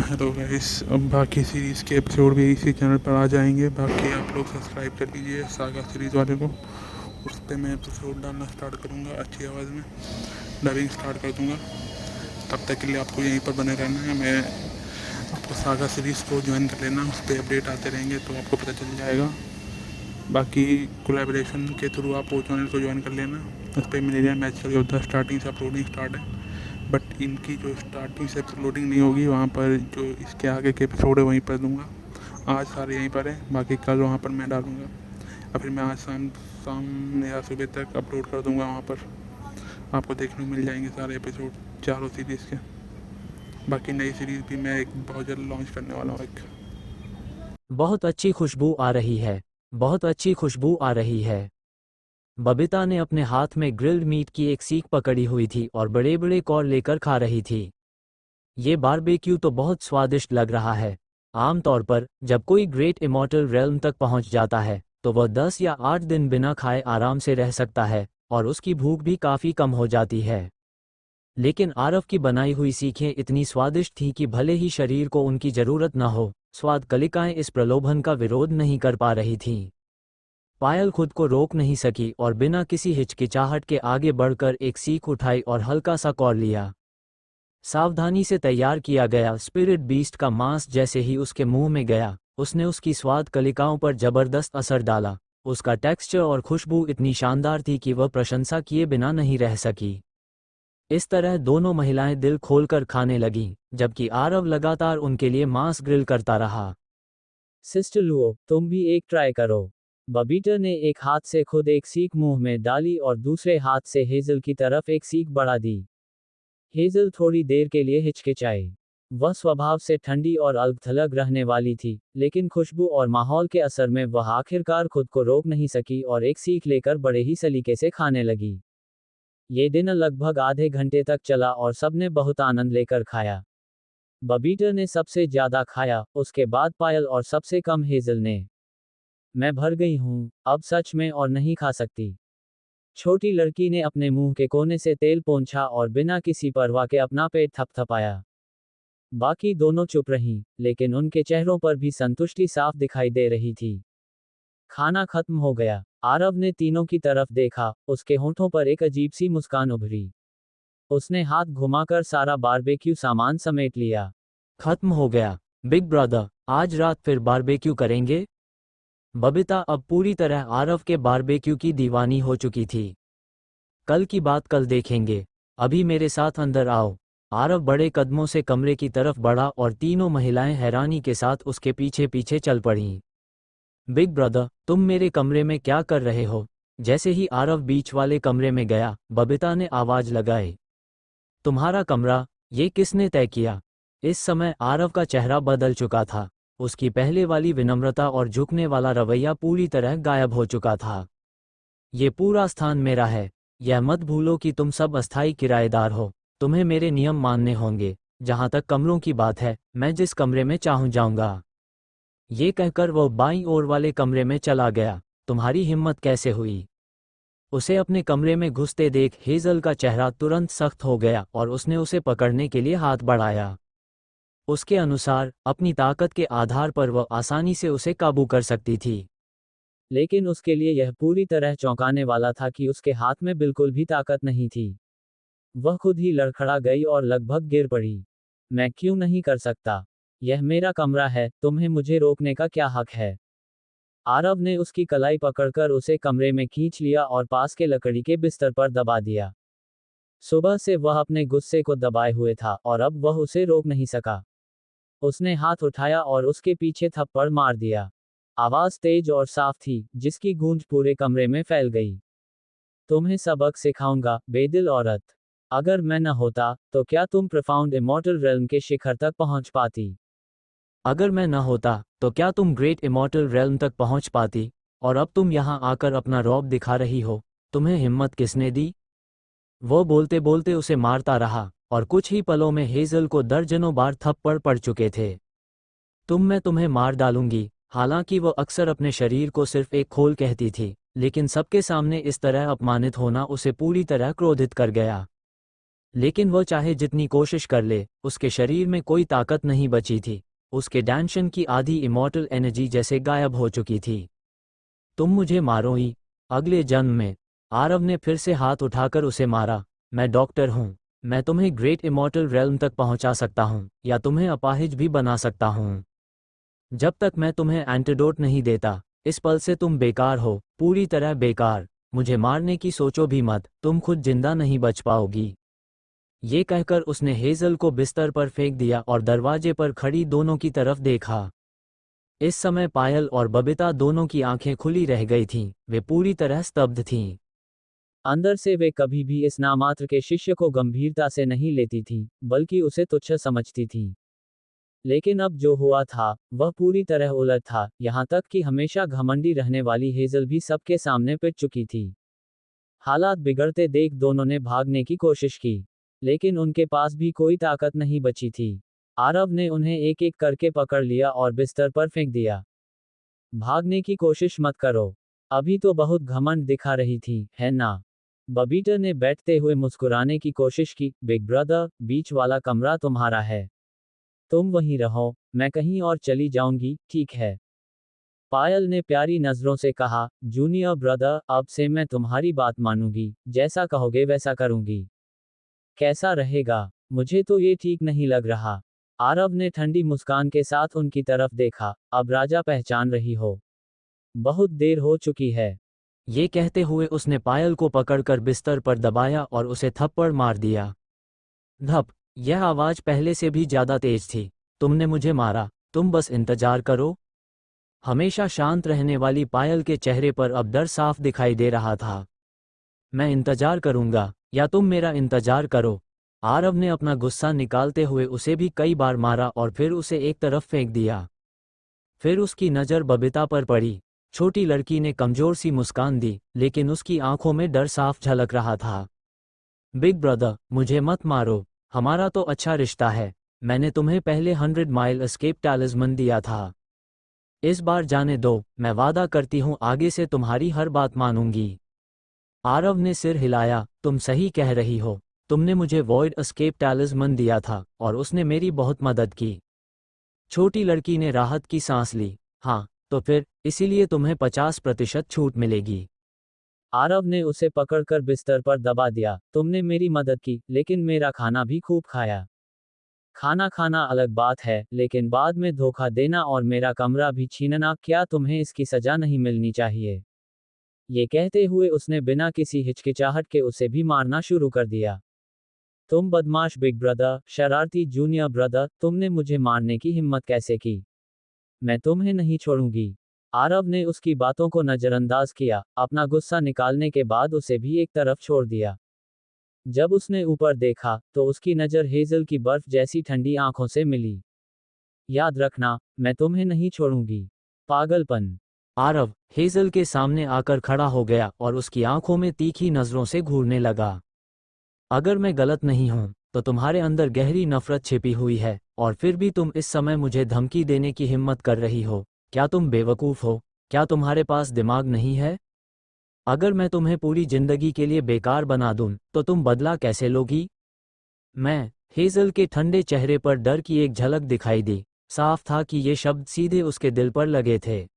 Hello guys, अब बाकी series के एपिसोड भी इसी चैनल पर आ जाएंगे। बाकी आप लोग सब्सक्राइब कर लीजिए सागा सीरीज़ वाले को। उस पर मैं एपिसोड डालना स्टार्ट करूँगा अच्छी आवाज़ में, डबिंग स्टार्ट कर दूँगा। तब तक के लिए आपको यहीं पर बने रहना है। मैं आपको सागा सीरीज़ को ज्वाइन कर लेना, उस पर अपडेट आते रहेंगे तो आपको पता चल जाएगा। बाकी कोलैबोरेशन के थ्रू आप वो चैनल को ज्वाइन कर लेना। उस पर मिलेनियम मैच का योद्धा स्टार्टिंग से अपलोडिंग स्टार्ट है, बट इनकी जो स्टार्टिंग से अपलोडिंग नहीं होगी, वहाँ पर जो इसके आगे के एपिसोड है वहीं पर दूंगा। आज सारे यहीं पर है, बाकी कल वहाँ पर मैं डालूँगा, या फिर मैं आज शाम शाम या सुबह तक अपलोड कर दूँगा। वहाँ पर आपको देखने को मिल जाएंगे सारे एपिसोड चारों सीरीज़ के। बाकी नई सीरीज़ भी मैं एक बहुत जल्द लॉन्च करने वाला हूँ एक। बहुत अच्छी खुशबू आ रही है। बहुत अच्छी खुशबू आ रही है। बबीता ने अपने हाथ में ग्रिल्ड मीट की एक सीख पकड़ी हुई थी और बड़े बड़े कौर लेकर खा रही थी। ये बारबेक्यू तो बहुत स्वादिष्ट लग रहा है। आमतौर पर जब कोई ग्रेट इमॉर्टल रेल्म तक पहुंच जाता है तो वह 10 या 8 दिन बिना खाए आराम से रह सकता है और उसकी भूख भी काफ़ी कम हो जाती है। लेकिन आरव की बनाई हुई सीखें इतनी स्वादिष्ट थीं कि भले ही शरीर को उनकी ज़रूरत न हो, स्वाद कलिकाएं इस प्रलोभन का विरोध नहीं कर पा रही थीं। पायल खुद को रोक नहीं सकी और बिना किसी हिचकिचाहट के आगे बढ़कर एक सीख उठाई और हल्का सा कौर लिया। सावधानी से तैयार किया गया स्पिरिट बीस्ट का मांस जैसे ही उसके मुंह में गया, उसने उसकी स्वाद कलिकाओं पर जबरदस्त असर डाला। उसका टेक्सचर और खुशबू इतनी शानदार थी कि वह प्रशंसा किए बिना नहीं रह सकी। इस तरह दोनों महिलाएं दिल खोलकर खाने लगीं, जबकि आरव लगातार उनके लिए मांस ग्रिल करता रहा। सिस्टर लुओ, तुम भी एक ट्राई करो। बबीटर ने एक हाथ से खुद एक सीख मुंह में डाली और दूसरे हाथ से हेजल की तरफ एक सीख बढ़ा दी। हेजल थोड़ी देर के लिए हिचकिचाई। वह स्वभाव से ठंडी और अलग थलग रहने वाली थी, लेकिन खुशबू और माहौल के असर में वह आखिरकार खुद को रोक नहीं सकी और एक सीख लेकर बड़े ही सलीके से खाने लगी। ये डिनर लगभग आधे घंटे तक चला और सबने बहुत आनंद लेकर खाया। बबीटर ने सबसे ज्यादा खाया, उसके बाद पायल और सबसे कम हेजल ने। मैं भर गई हूँ, अब सच में और नहीं खा सकती। छोटी लड़की ने अपने मुंह के कोने से तेल पोंछा और बिना किसी परवाह के अपना पेट थपथपाया। बाकी दोनों चुप रहीं, लेकिन उनके चेहरों पर भी संतुष्टि साफ दिखाई दे रही थी। खाना खत्म हो गया। आरव ने तीनों की तरफ देखा, उसके होंठों पर एक अजीब सी मुस्कान उभरी। उसने हाथ घुमाकर सारा बारबेक्यू सामान समेट लिया। खत्म हो गया। बिग ब्रदर, आज रात फिर बारबेक्यू करेंगे? बबीता अब पूरी तरह आरव के बारबेक्यू की दीवानी हो चुकी थी। कल की बात कल देखेंगे। अभी मेरे साथ अंदर आओ। आरव बड़े कदमों से कमरे की तरफ बढ़ा और तीनों महिलाएं हैरानी के साथ उसके पीछे पीछे चल पड़ीं। बिग ब्रदर, तुम मेरे कमरे में क्या कर रहे हो? जैसे ही आरव बीच वाले कमरे में गया, बबीता ने आवाज लगाई। तुम्हारा कमरा? ये किसने तय किया? इस समय आरव का चेहरा बदल चुका था। उसकी पहले वाली विनम्रता और झुकने वाला रवैया पूरी तरह गायब हो चुका था। ये पूरा स्थान मेरा है। यह मत भूलो कि तुम सब अस्थायी किराएदार हो। तुम्हें मेरे नियम मानने होंगे। जहां तक कमरों की बात है, मैं जिस कमरे में चाहूं जाऊंगा। ये कहकर वो बाईं ओर वाले कमरे में चला गया। तुम्हारी हिम्मत कैसे हुई? उसे अपने कमरे में घुसते देख हेजल का चेहरा तुरंत सख्त हो गया और उसने उसे पकड़ने के लिए हाथ बढ़ाया। उसके अनुसार अपनी ताकत के आधार पर वह आसानी से उसे काबू कर सकती थी। लेकिन उसके लिए यह पूरी तरह चौंकाने वाला था कि उसके हाथ में बिल्कुल भी ताकत नहीं थी। वह खुद ही लड़खड़ा गई और लगभग गिर पड़ी। मैं क्यों नहीं कर सकता? यह मेरा कमरा है, तुम्हें मुझे रोकने का क्या हक है? आरव ने उसकी कलाई पकड़कर उसे कमरे में खींच लिया और पास के लकड़ी के बिस्तर पर दबा दिया। सुबह से वह अपने गुस्से को दबाए हुए था और अब वह उसे रोक नहीं सका। उसने हाथ उठाया और उसके पीछे थप्पड़ मार दिया। आवाज तेज और साफ थी, जिसकी गूंज पूरे कमरे में फैल गई। तुम्हें सबक सिखाऊंगा, बेदिल औरत। अगर मैं न होता, तो क्या तुम प्रोफाउंड इमॉर्टल रेल्म के शिखर तक पहुंच पाती? अगर मैं न होता, तो क्या तुम ग्रेट इमॉर्टल रेल्म तक पहुंच पाती? और अब तुम यहां आकर अपना रौब दिखा रही हो। तुम्हें हिम्मत किसने दी? वो बोलते बोलते उसे मारता रहा, और कुछ ही पलों में हेजल को दर्जनों बार थप्पड़ पड़ चुके थे। मैं तुम्हें मार डालूंगी। हालांकि वो अक्सर अपने शरीर को सिर्फ एक खोल कहती थी, लेकिन सबके सामने इस तरह अपमानित होना उसे पूरी तरह क्रोधित कर गया। लेकिन वह चाहे जितनी कोशिश कर ले, उसके शरीर में कोई ताकत नहीं बची थी। उसके डैंशन की आधी इमॉर्टल एनर्जी जैसे गायब हो चुकी थी। तुम मुझे मारो ही, अगले जन्म में। आरव ने फिर से हाथ उठाकर उसे मारा। मैं डॉक्टर हूँ। मैं तुम्हें ग्रेट इमॉर्टल रेल्म तक पहुंचा सकता हूँ, या तुम्हें अपाहिज भी बना सकता हूँ। जब तक मैं तुम्हें एंटीडोट नहीं देता, इस पल से तुम बेकार हो, पूरी तरह बेकार। मुझे मारने की सोचो भी मत, तुम खुद जिंदा नहीं बच पाओगी। ये कहकर उसने हेजल को बिस्तर पर फेंक दिया और दरवाजे पर खड़ी दोनों की तरफ देखा। इस समय पायल और बबीता दोनों की आंखें खुली रह गई थीं, वे पूरी तरह स्तब्ध थीं। अंदर से वे कभी भी इस नामात्र के शिष्य को गंभीरता से नहीं लेती थीं, बल्कि उसे तुच्छ समझती थीं। लेकिन अब जो हुआ था, वह पूरी तरह उलट था, यहाँ तक कि हमेशा घमंडी रहने वाली हेजल भी सबके सामने पिट चुकी थी। हालात बिगड़ते देख दोनों ने भागने की कोशिश की, लेकिन उनके पास भी कोई ताकत नहीं बची थी। आरव ने उन्हें एक एक करके पकड़ लिया और बिस्तर पर फेंक दिया। भागने की कोशिश मत करो। अभी तो बहुत घमंड दिखा रही थी, है ना? बबीता ने बैठते हुए मुस्कुराने की कोशिश की। बिग ब्रदर, बीच वाला कमरा तुम्हारा है। तुम वहीं रहो, मैं कहीं और चली जाऊंगी, ठीक है? पायल ने प्यारी नजरों से कहा। जूनियर ब्रदर, अब से मैं तुम्हारी बात मानूंगी, जैसा कहोगे वैसा करूंगी। कैसा रहेगा? मुझे तो ये ठीक नहीं लग रहा। आरव ने ठंडी मुस्कान के साथ उनकी तरफ देखा। अब राजा पहचान रही हो? बहुत देर हो चुकी है। ये कहते हुए उसने पायल को पकड़कर बिस्तर पर दबाया और उसे थप्पड़ मार दिया। धप। यह आवाज पहले से भी ज्यादा तेज थी। तुमने मुझे मारा, तुम बस इंतजार करो। हमेशा शांत रहने वाली पायल के चेहरे पर अब डर साफ दिखाई दे रहा था। मैं इंतजार करूंगा, या तुम मेरा इंतजार करो। आरव ने अपना गुस्सा निकालते हुए उसे भी कई बार मारा और फिर उसे एक तरफ फेंक दिया। फिर उसकी नज़र बबीता पर पड़ी। छोटी लड़की ने कमजोर सी मुस्कान दी, लेकिन उसकी आंखों में डर साफ झलक रहा था। बिग ब्रदर, मुझे मत मारो। हमारा तो अच्छा रिश्ता है। मैंने तुम्हें पहले 100 माइल एस्केप टैलिस्मन दिया था। इस बार जाने दो, मैं वादा करती हूँ आगे से तुम्हारी हर बात मानूंगी। आरव ने सिर हिलाया। तुम सही कह रही हो। तुमने मुझे वॉइड एस्केप टैलिस्मन दिया था, और उसने मेरी बहुत मदद की। छोटी लड़की ने राहत की सांस ली। हाँ, तो फिर, इसीलिए तुम्हें 50% छूट मिलेगी। आरव ने उसे पकड़कर बिस्तर पर दबा दिया। तुमने मेरी मदद की, लेकिन मेरा खाना भी खूब खाया। खाना खाना अलग बात है, लेकिन बाद में धोखा देना और मेरा कमरा भी छीनना, क्या तुम्हें इसकी सजा नहीं मिलनी चाहिए? ये कहते हुए उसने बिना किसी हिचकिचाहट के उसे भी मारना शुरू कर दिया। तुम बदमाश बिग ब्रदर, शरारती जूनियर ब्रदर, तुमने मुझे मारने की हिम्मत कैसे की? मैं तुम्हें नहीं छोड़ूंगी। आरव ने उसकी बातों को नजरअंदाज किया, अपना गुस्सा निकालने के बाद उसे भी एक तरफ छोड़ दिया। जब उसने ऊपर देखा, तो उसकी नज़र हेजल की बर्फ जैसी ठंडी आंखों से मिली। याद रखना, मैं तुम्हें नहीं छोड़ूंगी। पागलपन। आरव हेजल के सामने आकर खड़ा हो गया और उसकी आंखों में तीखी नजरों से घूरने लगा। अगर मैं गलत नहीं हूं, तो तुम्हारे अंदर गहरी नफरत छिपी हुई है, और फिर भी तुम इस समय मुझे धमकी देने की हिम्मत कर रही हो। क्या तुम बेवकूफ हो? क्या तुम्हारे पास दिमाग नहीं है? अगर मैं तुम्हें पूरी जिंदगी के लिए बेकार बना दूं, तो तुम बदला कैसे लोगी? मैं। हेजल के ठंडे चेहरे पर डर की एक झलक दिखाई दी। साफ था कि ये शब्द सीधे उसके दिल पर लगे थे।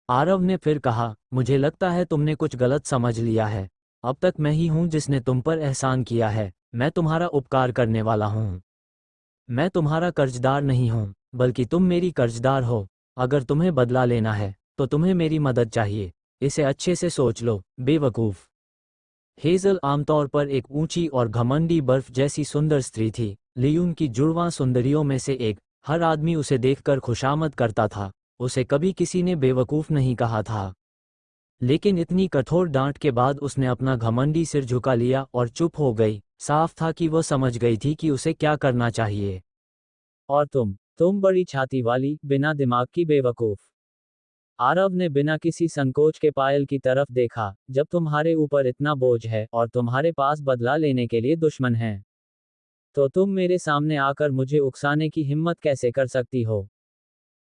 आरव ने फिर कहा, मुझे लगता है तुमने कुछ गलत समझ लिया है। अब तक मैं ही हूं जिसने तुम पर एहसान किया है। मैं तुम्हारा उपकार करने वाला हूं। मैं तुम्हारा कर्जदार नहीं हूं, बल्कि तुम मेरी कर्जदार हो। अगर तुम्हें बदला लेना है, तो तुम्हें मेरी मदद चाहिए। इसे अच्छे से सोच लो, बेवकूफ। हेजल आमतौर पर एक ऊंची और घमंडी बर्फ जैसी सुंदर स्त्री थी, लियून की जुड़वां सुंदरियों में से एक। हर आदमी उसे देखकर खुशामद करता था। उसे कभी किसी ने बेवकूफ नहीं कहा था। लेकिन इतनी कठोर डांट के बाद उसने अपना घमंडी सिर झुका लिया और चुप हो गई। साफ था कि वह समझ गई थी कि उसे क्या करना चाहिए। और तुम बड़ी छाती वाली, बिना दिमाग की बेवकूफ। आरव ने बिना किसी संकोच के पायल की तरफ देखा। जब तुम्हारे ऊपर इतना बोझ है, और तुम्हारे पास बदला लेने के लिए दुश्मन हैं, तो तुम मेरे सामने आकर मुझे उकसाने की हिम्मत कैसे कर सकती हो?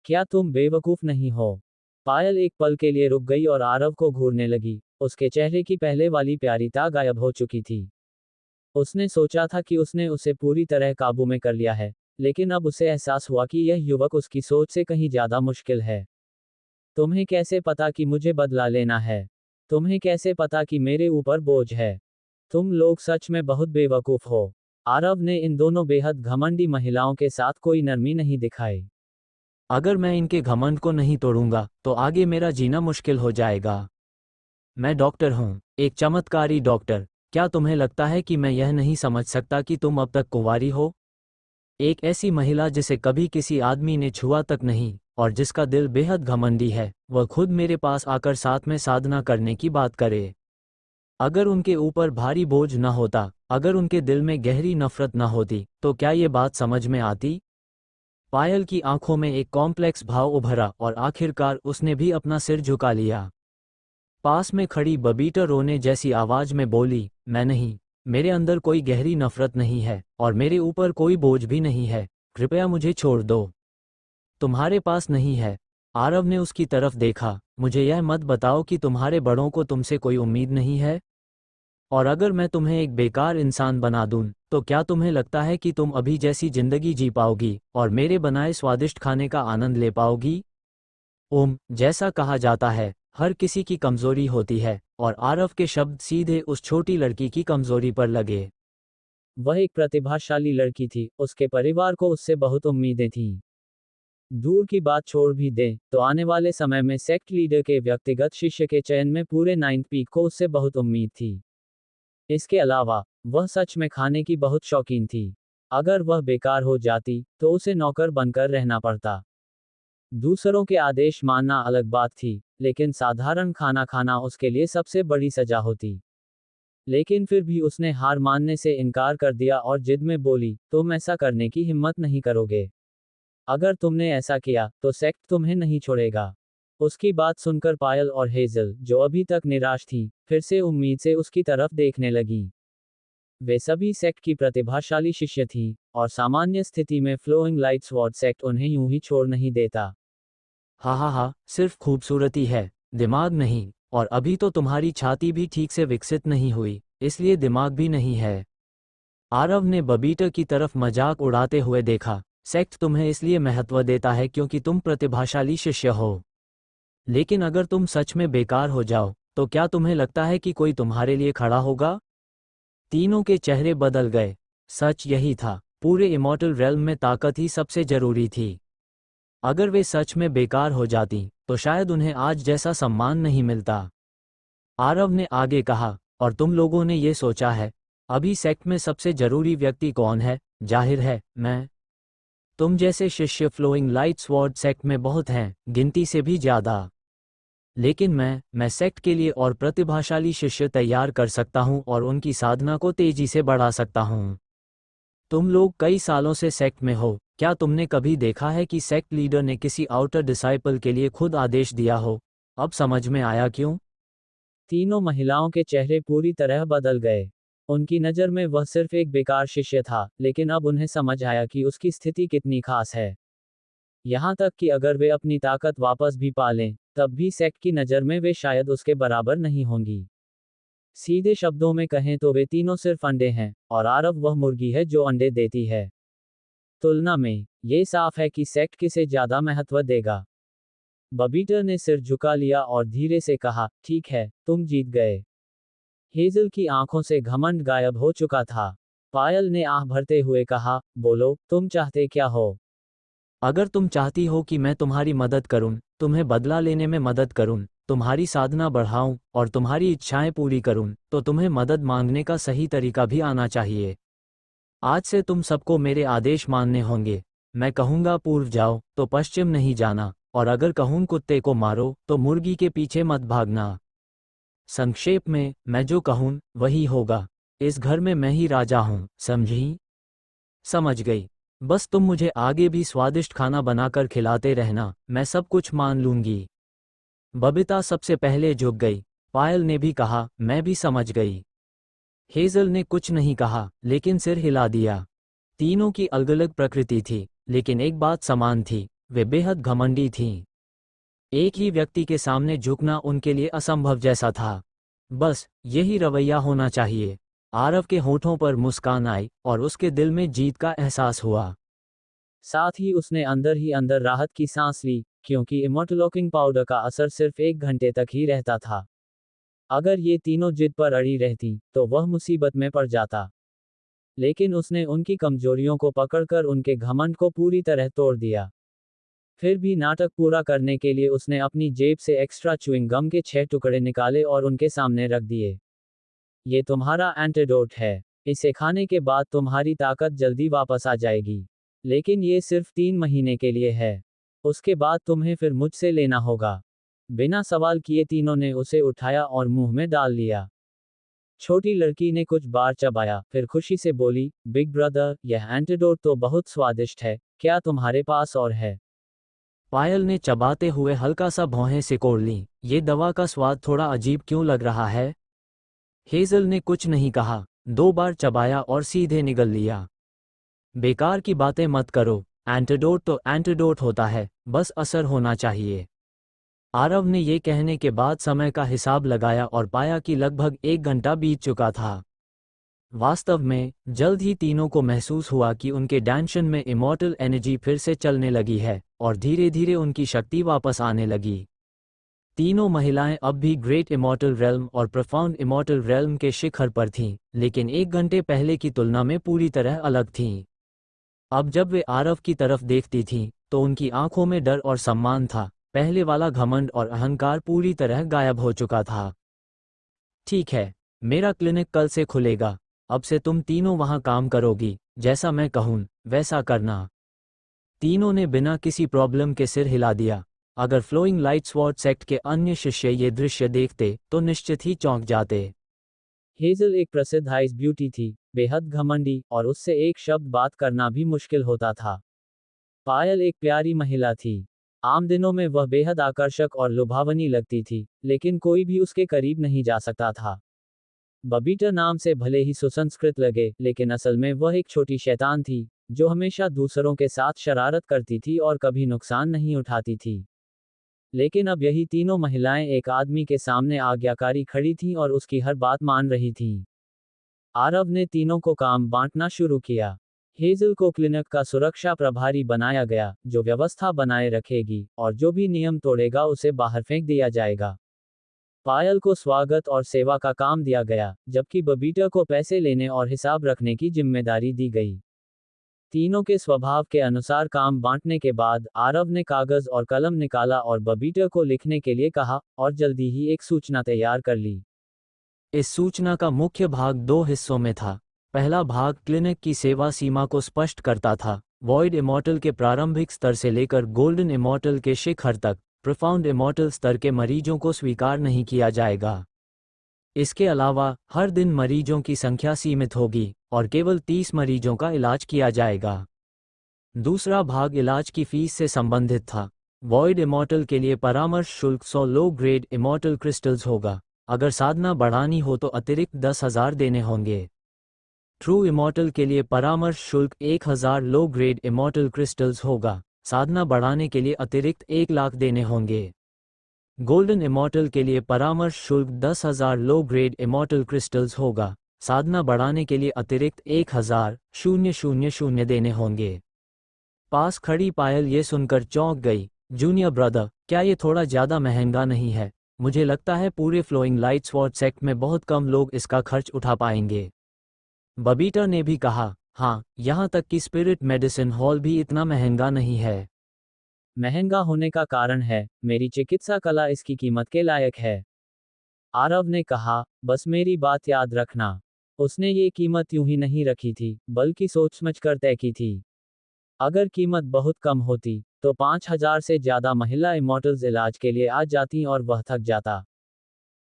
क्या तुम बेवकूफ नहीं हो? पायल एक पल के लिए रुक गई और आरव को घूरने लगी। उसके चेहरे की पहले वाली प्यारीता गायब हो चुकी थी। उसने सोचा था कि उसने उसे पूरी तरह काबू में कर लिया है, लेकिन अब उसे एहसास हुआ कि यह युवक उसकी सोच से कहीं ज्यादा मुश्किल है। तुम्हें कैसे पता कि मुझे बदला लेना है? तुम्हें कैसे पता कि मेरे ऊपर बोझ है? तुम लोग सच में बहुत बेवकूफ हो। आरव ने इन दोनों बेहद घमंडी महिलाओं के साथ कोई नरमी नहीं दिखाई। अगर मैं इनके घमंड को नहीं तोड़ूंगा, तो आगे मेरा जीना मुश्किल हो जाएगा। मैं डॉक्टर हूँ, एक चमत्कारी डॉक्टर। क्या तुम्हें लगता है कि मैं यह नहीं समझ सकता कि तुम अब तक कुंवारी हो? एक ऐसी महिला जिसे कभी किसी आदमी ने छुआ तक नहीं, और जिसका दिल बेहद घमंडी है, वह खुद मेरे पास आकर साथ में साधना करने की बात करे। अगर उनके ऊपर भारी बोझ न होता, अगर उनके दिल में गहरी नफरत न होती, तो क्या ये बात समझ में आती? पायल की आंखों में एक कॉम्प्लेक्स भाव उभरा और आखिरकार उसने भी अपना सिर झुका लिया। पास में खड़ी बबीता रोने जैसी आवाज में बोली, मैं नहीं, मेरे अंदर कोई गहरी नफरत नहीं है, और मेरे ऊपर कोई बोझ भी नहीं है। कृपया मुझे छोड़ दो। तुम्हारे पास नहीं है। आरव ने उसकी तरफ देखा। मुझे यह मत बताओ कि तुम्हारे बड़ों को तुमसे कोई उम्मीद नहीं है? और अगर मैं तुम्हें एक बेकार इंसान बना दूं, तो क्या तुम्हें लगता है कि तुम अभी जैसी जिंदगी जी पाओगी और मेरे बनाए स्वादिष्ट खाने का आनंद ले पाओगी? जैसा कहा जाता है, हर किसी की कमजोरी होती है, और आरव के शब्द सीधे उस छोटी लड़की की कमजोरी पर लगे। वह एक प्रतिभाशाली लड़की थी, उसके परिवार को उससे बहुत उम्मीदें थीं। दूर की बात छोड़ भी दें, तो आने वाले समय में सेक्ट लीडर के व्यक्तिगत शिष्य के चयन में पूरे नाइन्थ पीक को उससे बहुत उम्मीद थी। इसके अलावा, वह सच में खाने की बहुत शौकीन थी। अगर वह बेकार हो जाती, तो उसे नौकर बनकर रहना पड़ता। दूसरों के आदेश मानना अलग बात थी, लेकिन साधारण खाना खाना उसके लिए सबसे बड़ी सजा होती। लेकिन फिर भी उसने हार मानने से इनकार कर दिया और जिद में बोली, तुम ऐसा करने की हिम्मत नहीं करोगे। अगर तुमने ऐसा किया, तो सेक्ट तुम्हें नहीं छोड़ेगा। उसकी बात सुनकर पायल और हेजल, जो अभी तक निराश थीं, फिर से उम्मीद से उसकी तरफ देखने लगीं। वे सभी सेक्ट की प्रतिभाशाली शिष्य थीं, और सामान्य स्थिति में फ्लोइंग लाइट स्वॉर्ड सेक्ट उन्हें यूं ही छोड़ नहीं देता। हा, सिर्फ खूबसूरती है, दिमाग नहीं, और अभी तो तुम्हारी छाती भी ठीक से विकसित नहीं हुई, इसलिए दिमाग भी नहीं है। आरव ने बबीता की तरफ मजाक उड़ाते हुए देखा। सेक्ट तुम्हें इसलिए महत्व देता है क्योंकि तुम प्रतिभाशाली शिष्य हो। लेकिन अगर तुम सच में बेकार हो जाओ, तो क्या तुम्हें लगता है कि कोई तुम्हारे लिए खड़ा होगा? तीनों के चेहरे बदल गए। सच यही था, पूरे इमॉर्टल रेल्म में ताकत ही सबसे जरूरी थी। अगर वे सच में बेकार हो जाती, तो शायद उन्हें आज जैसा सम्मान नहीं मिलता। आरव ने आगे कहा, और तुम लोगों ने ये सोचा है, अभी सेक्ट में सबसे जरूरी व्यक्ति कौन है? जाहिर है, मैं। तुम जैसे शिष्य फ्लोइंग लाइट स्वॉर्ड सेक्ट में बहुत हैं, गिनती से भी ज्यादा। लेकिन मैं सेक्ट के लिए और प्रतिभाशाली शिष्य तैयार कर सकता हूं और उनकी साधना को तेजी से बढ़ा सकता हूं। तुम लोग कई सालों से सेक्ट में हो, क्या तुमने कभी देखा है कि सेक्ट लीडर ने किसी आउटर डिसाइपल के लिए खुद आदेश दिया हो? अब समझ में आया क्यों? तीनों महिलाओं के चेहरे पूरी तरह बदल गए। उनकी नज़र में वह सिर्फ एक बेकार शिष्य था, लेकिन अब उन्हें समझ आया कि उसकी स्थिति कितनी खास है। यहाँ तक कि अगर वे अपनी ताकत वापस भी पा लें, तब भी सेक्ट की नज़र में वे शायद उसके बराबर नहीं होंगी। सीधे शब्दों में कहें तो वे तीनों सिर्फ अंडे हैं, और आरव वह मुर्गी है जो अंडे देती है। तुलना में, ये साफ है कि सेक्ट किसे ज्यादा महत्व देगा। बबीता ने सिर झुका लिया और धीरे से कहा, ठीक है, तुम जीत गए। हेजल की आंखों से घमंड गायब हो चुका था। पायल ने आह भरते हुए कहा, बोलो, तुम चाहते क्या हो? अगर तुम चाहती हो कि मैं तुम्हारी मदद करूं, तुम्हें बदला लेने में मदद करूं, तुम्हारी साधना बढ़ाऊं और तुम्हारी इच्छाएं पूरी करूं, तो तुम्हें मदद मांगने का सही तरीका भी आना चाहिए। आज से तुम सबको मेरे आदेश मानने होंगे। मैं कहूंगा पूर्व जाओ, तो पश्चिम नहीं जाना, और अगर कहूं कुत्ते को मारो, तो मुर्गी के पीछे मत भागना। संक्षेप में, मैं जो कहूं, वही होगा। इस घर में मैं ही राजा हूं, समझी? समझ गई। बस तुम मुझे आगे भी स्वादिष्ट खाना बनाकर खिलाते रहना, मैं सब कुछ मान लूंगी। बबीता सबसे पहले झुक गई। पायल ने भी कहा, मैं भी समझ गई। हेजल ने कुछ नहीं कहा, लेकिन सिर हिला दिया। तीनों की अलग अलग प्रकृति थी, लेकिन एक बात समान थी, वे बेहद घमंडी थीं। एक ही व्यक्ति के सामने झुकना उनके लिए असंभव जैसा था। बस यही रवैया होना चाहिए। आरव के होठों पर मुस्कान आई और उसके दिल में जीत का एहसास हुआ। साथ ही उसने अंदर ही अंदर राहत की सांस ली, क्योंकि इमोर्टलॉकिंग पाउडर का असर सिर्फ 1 घंटे तक ही रहता था। अगर ये तीनों जिद पर अड़ी रहती तो वह मुसीबत में पड़ जाता। लेकिन उसने उनकी कमजोरियों को पकड़कर उनके घमंड को पूरी तरह तोड़ दिया। फिर भी नाटक पूरा करने के लिए उसने अपनी जेब से एक्स्ट्रा च्युइंग गम के 6 टुकड़े निकाले और उनके सामने रख दिए। ये तुम्हारा एंटीडोट है। इसे खाने के बाद तुम्हारी ताकत जल्दी वापस आ जाएगी। लेकिन ये सिर्फ 3 महीने के लिए है। उसके बाद तुम्हें फिर मुझसे लेना होगा। बिना सवाल किए तीनों ने उसे उठाया और मुंह में डाल लिया। छोटी लड़की ने कुछ बार चबाया, फिर खुशी से बोली, बिग ब्रदर, यह एंटीडोट तो बहुत स्वादिष्ट है, क्या तुम्हारे पास और है? पायल ने चबाते हुए हल्का सा भौहें सिकोड़ ली। ये दवा का स्वाद थोड़ा अजीब क्यों लग रहा है? हेजल ने कुछ नहीं कहा, 2 बार चबाया और सीधे निगल लिया। बेकार की बातें मत करो, एंटीडोट तो एंटीडोट होता है, बस असर होना चाहिए। आरव ने ये कहने के बाद समय का हिसाब लगाया और पाया कि लगभग 1 घंटा बीत चुका था। वास्तव में जल्द ही तीनों को महसूस हुआ कि उनके डैंशन में इमॉर्टल एनर्जी फिर से चलने लगी है और धीरे धीरे उनकी शक्ति वापस आने लगी। तीनों महिलाएं अब भी ग्रेट इमॉर्टल रेल्म और प्रोफाउंड इमॉर्टल रेल्म के शिखर पर थीं, लेकिन 1 घंटे पहले की तुलना में पूरी तरह अलग थीं। अब जब वे आरव की तरफ देखती थीं, तो उनकी आंखों में डर और सम्मान था। पहले वाला घमंड और अहंकार पूरी तरह गायब हो चुका था। ठीक है, मेरा क्लिनिक कल से खुलेगा। अब से तुम तीनों वहां काम करोगी, जैसा मैं कहूं वैसा करना। तीनों ने बिना किसी प्रॉब्लम के सिर हिला दिया। अगर फ्लोइंग लाइट स्वॉर्ड सेक्ट के अन्य शिष्य ये दृश्य देखते तो निश्चित ही चौंक जाते। हेजल एक प्रसिद्ध आइस ब्यूटी थी, बेहद घमंडी, और उससे एक शब्द बात करना भी मुश्किल होता था। पायल एक प्यारी महिला थी। आम दिनों में वह बेहद आकर्षक और लुभावनी लगती थी, लेकिन कोई भी उसके करीब नहीं जा सकता था। बबीटा नाम से भले ही सुसंस्कृत लगे, लेकिन असल में वह एक छोटी शैतान थी, जो हमेशा दूसरों के साथ शरारत करती थी और कभी नुकसान नहीं उठाती थी। लेकिन अब यही तीनों महिलाएं एक आदमी के सामने आज्ञाकारी खड़ी थीं और उसकी हर बात मान रही थीं। आरव ने तीनों को काम बांटना शुरू किया। हेजल को क्लिनिक का सुरक्षा प्रभारी बनाया गया, जो व्यवस्था बनाए रखेगी, और जो भी नियम तोड़ेगा उसे बाहर फेंक दिया जाएगा। पायल को स्वागत और सेवा का काम दिया गया, जबकि बबीटा को पैसे लेने और हिसाब रखने की जिम्मेदारी दी गई। तीनों के स्वभाव के अनुसार काम बांटने के बाद आरव ने कागज और कलम निकाला और बबीटा को लिखने के लिए कहा, और जल्दी ही एक सूचना तैयार कर ली। इस सूचना का मुख्य भाग 2 हिस्सों में था। पहला भाग क्लिनिक की सेवा सीमा को स्पष्ट करता था। वॉइड इमॉर्टल के प्रारंभिक स्तर से लेकर गोल्डन इमॉर्टल के शिखर तक प्रोफाउंड इमॉर्टल स्तर के मरीजों को स्वीकार नहीं किया जाएगा। इसके अलावा हर दिन मरीजों की संख्या सीमित होगी और केवल 30 मरीजों का इलाज किया जाएगा। दूसरा भाग इलाज की फीस से संबंधित था। वॉइड इमॉर्टल के लिए परामर्श शुल्क 100 लो ग्रेड इमॉर्टल क्रिस्टल्स होगा। अगर साधना बढ़ानी हो तो अतिरिक्त 10,000 देने होंगे। ट्रू इमॉर्टल के लिए परामर्श शुल्क 1,000 लो ग्रेड इमॉर्टल क्रिस्टल्स होगा। साधना बढ़ाने के लिए अतिरिक्त 1 लाख देने होंगे। गोल्डन इमॉर्टल के लिए परामर्श शुल्क 10,000 लो ग्रेड इमॉर्टल क्रिस्टल्स होगा। साधना बढ़ाने के लिए अतिरिक्त 1,000 देने होंगे। पास खड़ी पायल ये सुनकर चौंक गई। जूनियर ब्रदर, क्या ये थोड़ा ज़्यादा महंगा नहीं है? मुझे लगता है पूरे फ्लोइंग लाइट स्वॉर्ड सेक्ट में बहुत कम लोग इसका खर्च उठा पाएंगे। बबीटा ने भी कहा, हाँ, यहाँ तक कि स्पिरिट मेडिसिन हॉल भी इतना महंगा नहीं है। महंगा होने का कारण है, मेरी चिकित्सा कला इसकी कीमत के लायक है। आरव ने कहा, बस मेरी बात याद रखना। उसने ये कीमत यूं ही नहीं रखी थी, बल्कि सोच समझ कर तय की थी। अगर कीमत बहुत कम होती, तो 5,000 से ज़्यादा महिला इमॉर्टल्स इलाज के लिए आ जाती और वह थक जाता।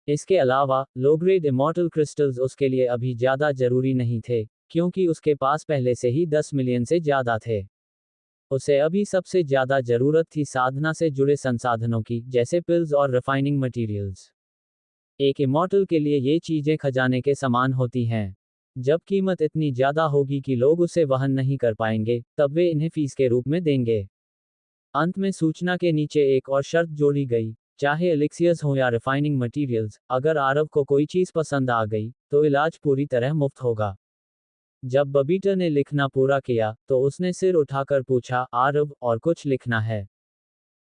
इसके अलावा लोग्रेड इमॉर्टल क्रिस्टल्स उसके लिए अभी ज़्यादा जरूरी नहीं थे, क्योंकि उसके पास पहले से ही 10 मिलियन से ज़्यादा थे। उसे अभी सबसे ज़्यादा ज़रूरत थी साधना से जुड़े संसाधनों की, जैसे पिल्स और रिफाइनिंग मटेरियल्स। एक इमॉर्टल के लिए ये चीज़ें खजाने के समान होती हैं। जब कीमत इतनी ज़्यादा होगी कि लोग उसे वहन नहीं कर पाएंगे, तब वे इन्हें फीस के रूप में देंगे। अंत में सूचना के नीचे एक और शर्त जोड़ी गई, चाहे एलिक्सियर्स हो या रिफाइनिंग मटेरियल्स, अगर आरव को कोई चीज़ पसंद आ गई तो इलाज पूरी तरह मुफ्त होगा। जब बबीता ने लिखना पूरा किया तो उसने सिर उठाकर पूछा, आरव और कुछ लिखना है?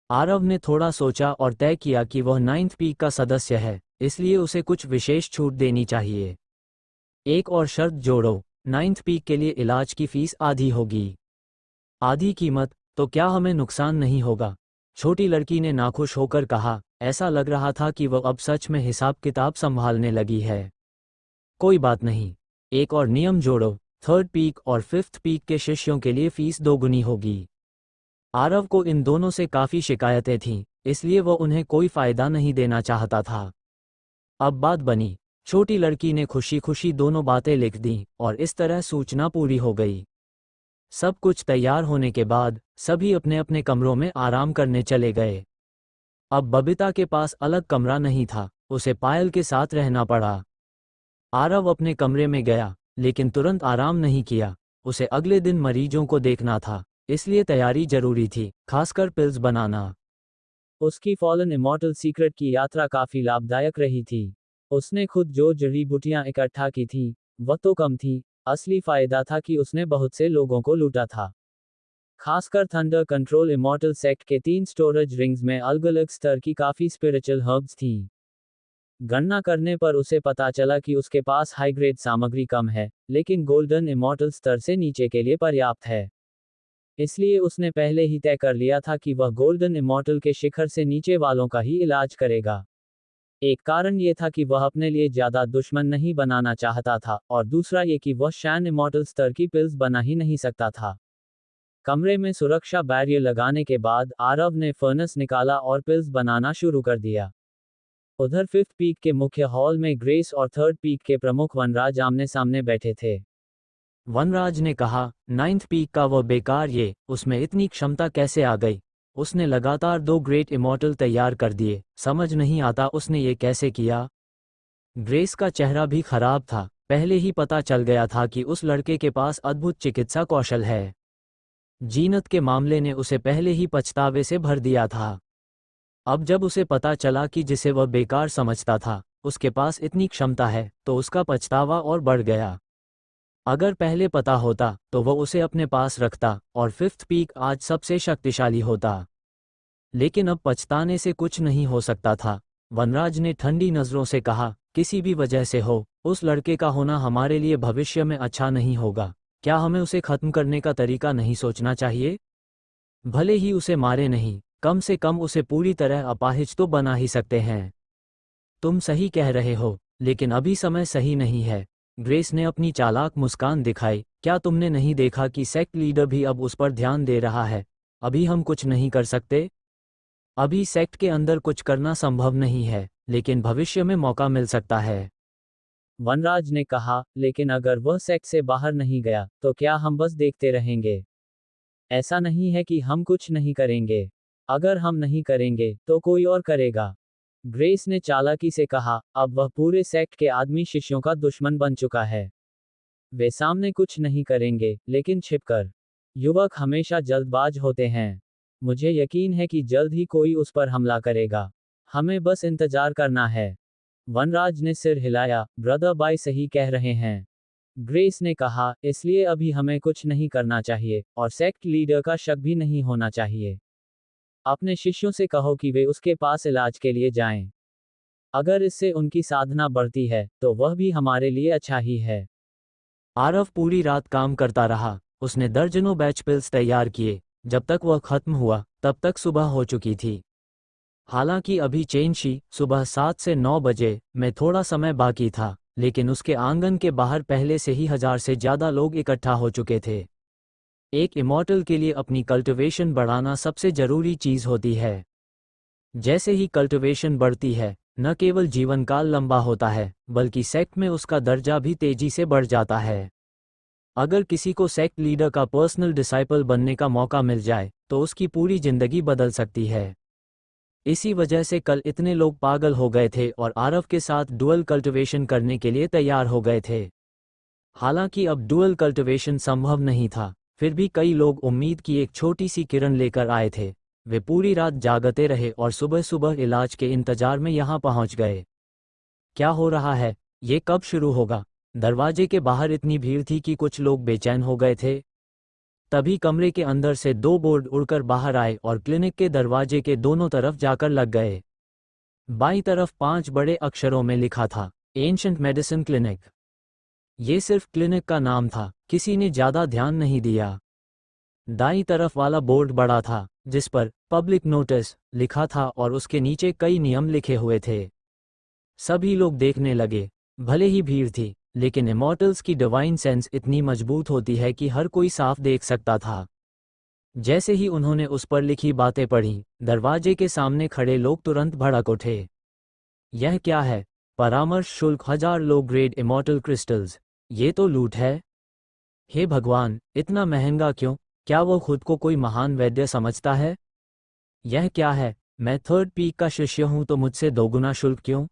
आरव ने थोड़ा सोचा और तय किया कि वह 9th पीक का सदस्य है, इसलिए उसे कुछ विशेष छूट देनी चाहिए। एक और शर्त जोड़ो, 9th पीक के लिए इलाज की फीस आधी होगी। आधी कीमत, तो क्या हमें नुकसान नहीं होगा? छोटी लड़की ने नाखुश होकर कहा, ऐसा लग रहा था कि वह अब सच में हिसाब किताब संभालने लगी है। कोई बात नहीं, एक और नियम जोड़ो, 3rd पीक और 5th पीक के शिष्यों के लिए फीस दोगुनी होगी। आरव को इन दोनों से काफ़ी शिकायतें थीं, इसलिए वह उन्हें कोई फ़ायदा नहीं देना चाहता था। अब बात बनी, छोटी लड़की ने खुशी खुशी दोनों बातें लिख दीं और इस तरह सूचना पूरी हो गई। सब कुछ तैयार होने के बाद सभी अपने अपने कमरों में आराम करने चले गए। अब बबीता के पास अलग कमरा नहीं था, उसे पायल के साथ रहना पड़ा। आरव अपने कमरे में गया, लेकिन तुरंत आराम नहीं किया। उसे अगले दिन मरीजों को देखना था, इसलिए तैयारी जरूरी थी, खासकर पिल्स बनाना। उसकी फॉलन इमॉर्टल सीक्रेट की यात्रा काफ़ी लाभदायक रही थी। उसने खुद जो जड़ी बूटियां इकट्ठा की थीं, वह तो कम थी, असली फायदा था कि उसने बहुत से लोगों को लूटा था। खासकर थंडर कंट्रोल इमॉर्टल सेक्ट के 3 स्टोरेज रिंग्स में अलग अलग स्तर की काफ़ी स्पिरिचुअल हर्ब्स थीं। गणना करने पर उसे पता चला कि उसके पास हाई ग्रेड सामग्री कम है, लेकिन गोल्डन इमॉर्टल स्तर से नीचे के लिए पर्याप्त है। इसलिए उसने पहले ही तय कर लिया था कि वह गोल्डन इमॉर्टल के शिखर से नीचे वालों का ही इलाज करेगा। एक कारण ये था कि वह अपने लिए ज़्यादा दुश्मन नहीं बनाना चाहता था, और दूसरा ये कि वह शैन इमॉर्टल स्तर की पिल्स बना ही नहीं सकता था। कमरे में सुरक्षा बैरियर लगाने के बाद आरव ने फर्नेस निकाला और पिल्स बनाना शुरू कर दिया। उधर 5th पीक के मुख्य हॉल में ग्रेस और 3rd पीक के प्रमुख वनराज आमने सामने बैठे थे। वनराज ने कहा, 9th पीक का वह बेकार, ये उसमें इतनी क्षमता कैसे आ गई? उसने लगातार 2 ग्रेट इमॉर्टल तैयार कर दिए, समझ नहीं आता उसने ये कैसे किया। ग्रेस का चेहरा भी खराब था, पहले ही पता चल गया था कि उस लड़के के पास अद्भुत चिकित्सा कौशल है। जीनत के मामले ने उसे पहले ही पछतावे से भर दिया था। अब जब उसे पता चला कि जिसे वह बेकार समझता था, उसके पास इतनी क्षमता है, तो उसका पछतावा और बढ़ गया। अगर पहले पता होता तो वह उसे अपने पास रखता और 5th पीक आज सबसे शक्तिशाली होता। लेकिन अब पछताने से कुछ नहीं हो सकता था। वनराज ने ठंडी नज़रों से कहा, किसी भी वजह से हो, उस लड़के का होना हमारे लिए भविष्य में अच्छा नहीं होगा। क्या हमें उसे खत्म करने का तरीका नहीं सोचना चाहिए? भले ही उसे मारे नहीं, कम से कम उसे पूरी तरह अपाहिज तो बना ही सकते हैं। तुम सही कह रहे हो, लेकिन अभी समय सही नहीं है। ग्रेस ने अपनी चालाक मुस्कान दिखाई, क्या तुमने नहीं देखा कि सेक्ट लीडर भी अब उस पर ध्यान दे रहा है? अभी हम कुछ नहीं कर सकते। अभी सेक्ट के अंदर कुछ करना संभव नहीं है, लेकिन भविष्य में मौका मिल सकता है। वनराज ने कहा, लेकिन अगर वह सेक्ट से बाहर नहीं गया, तो क्या हम बस देखते रहेंगे? ऐसा नहीं है कि हम कुछ नहीं करेंगे। अगर हम नहीं करेंगे, तो कोई और करेगा। ग्रेस ने चालाकी से कहा, अब वह पूरे सेक्ट के आदमी शिष्यों का दुश्मन बन चुका है। वे सामने कुछ नहीं करेंगे, लेकिन छिपकर। युवक हमेशा जल्दबाज होते हैं। मुझे यकीन है कि जल्द ही कोई उस पर हमला करेगा। हमें बस इंतजार करना है। वनराज ने सिर हिलाया, ब्रदर बाय सही कह रहे हैं। ग्रेस ने कहा, इसलिए अभी हमें कुछ नहीं करना चाहिए, और सेक्ट लीडर का शक भी नहीं होना चाहिए। अपने शिष्यों से कहो कि वे उसके पास इलाज के लिए जाएं। अगर इससे उनकी साधना बढ़ती है, तो वह भी हमारे लिए अच्छा ही है। आरव पूरी रात काम करता रहा। उसने दर्जनों बैच पिल्स तैयार किए। जब तक वह खत्म हुआ, तब तक सुबह हो चुकी थी। हालांकि अभी चेंशी सुबह 7 से 9 बजे में थोड़ा समय बाकी था, लेकिन उसके आंगन के बाहर पहले से ही 1000 से ज़्यादा लोग इकट्ठा हो चुके थे। एक इमॉर्टल के लिए अपनी कल्टिवेशन बढ़ाना सबसे ज़रूरी चीज़ होती है। जैसे ही कल्टिवेशन बढ़ती है, न केवल जीवन काल लंबा होता है, बल्कि सेक्ट में उसका दर्जा भी तेजी से बढ़ जाता है। अगर किसी को सेक्ट लीडर का पर्सनल डिसाइपल बनने का मौका मिल जाए, तो उसकी पूरी जिंदगी बदल सकती है। इसी वजह से कल इतने लोग पागल हो गए थे और आरव के साथ डुअल कल्टिवेशन करने के लिए तैयार हो गए थे। हालांकि अब डुअल कल्टिवेशन संभव नहीं था, फिर भी कई लोग उम्मीद की एक छोटी सी किरण लेकर आए थे। वे पूरी रात जागते रहे और सुबह सुबह इलाज के इंतजार में यहाँ पहुँच गए। क्या हो रहा है? ये कब शुरू होगा? दरवाजे के बाहर इतनी भीड़ थी कि कुछ लोग बेचैन हो गए थे। तभी कमरे के अंदर से 2 बोर्ड उड़कर बाहर आए और क्लिनिक के दरवाजे के दोनों तरफ जाकर लग गए। बाईं तरफ 5 बड़े अक्षरों में लिखा था, एंशिएंट मेडिसिन क्लिनिक। ये सिर्फ क्लिनिक का नाम था, किसी ने ज्यादा ध्यान नहीं दिया। दाईं तरफ वाला बोर्ड बड़ा था, जिस पर पब्लिक नोटिस लिखा था और उसके नीचे कई नियम लिखे हुए थे। सभी लोग देखने लगे। भले ही भीड़ थी, लेकिन इमॉर्टल्स की डिवाइन सेंस इतनी मजबूत होती है कि हर कोई साफ देख सकता था। जैसे ही उन्होंने उस पर लिखी बातें पढ़ी, दरवाजे के सामने खड़े लोग तुरंत भड़क उठे। यह क्या है? परामर्श शुल्क 1000 लो ग्रेड इमॉर्टल क्रिस्टल्स। ये तो लूट है। हे भगवान, इतना महंगा क्यों? क्या वो खुद को कोई महान वैद्य समझता है? यह क्या है? मैं 3rd पीक का शिष्य हूं तो मुझसे दोगुना शुल्क क्यों?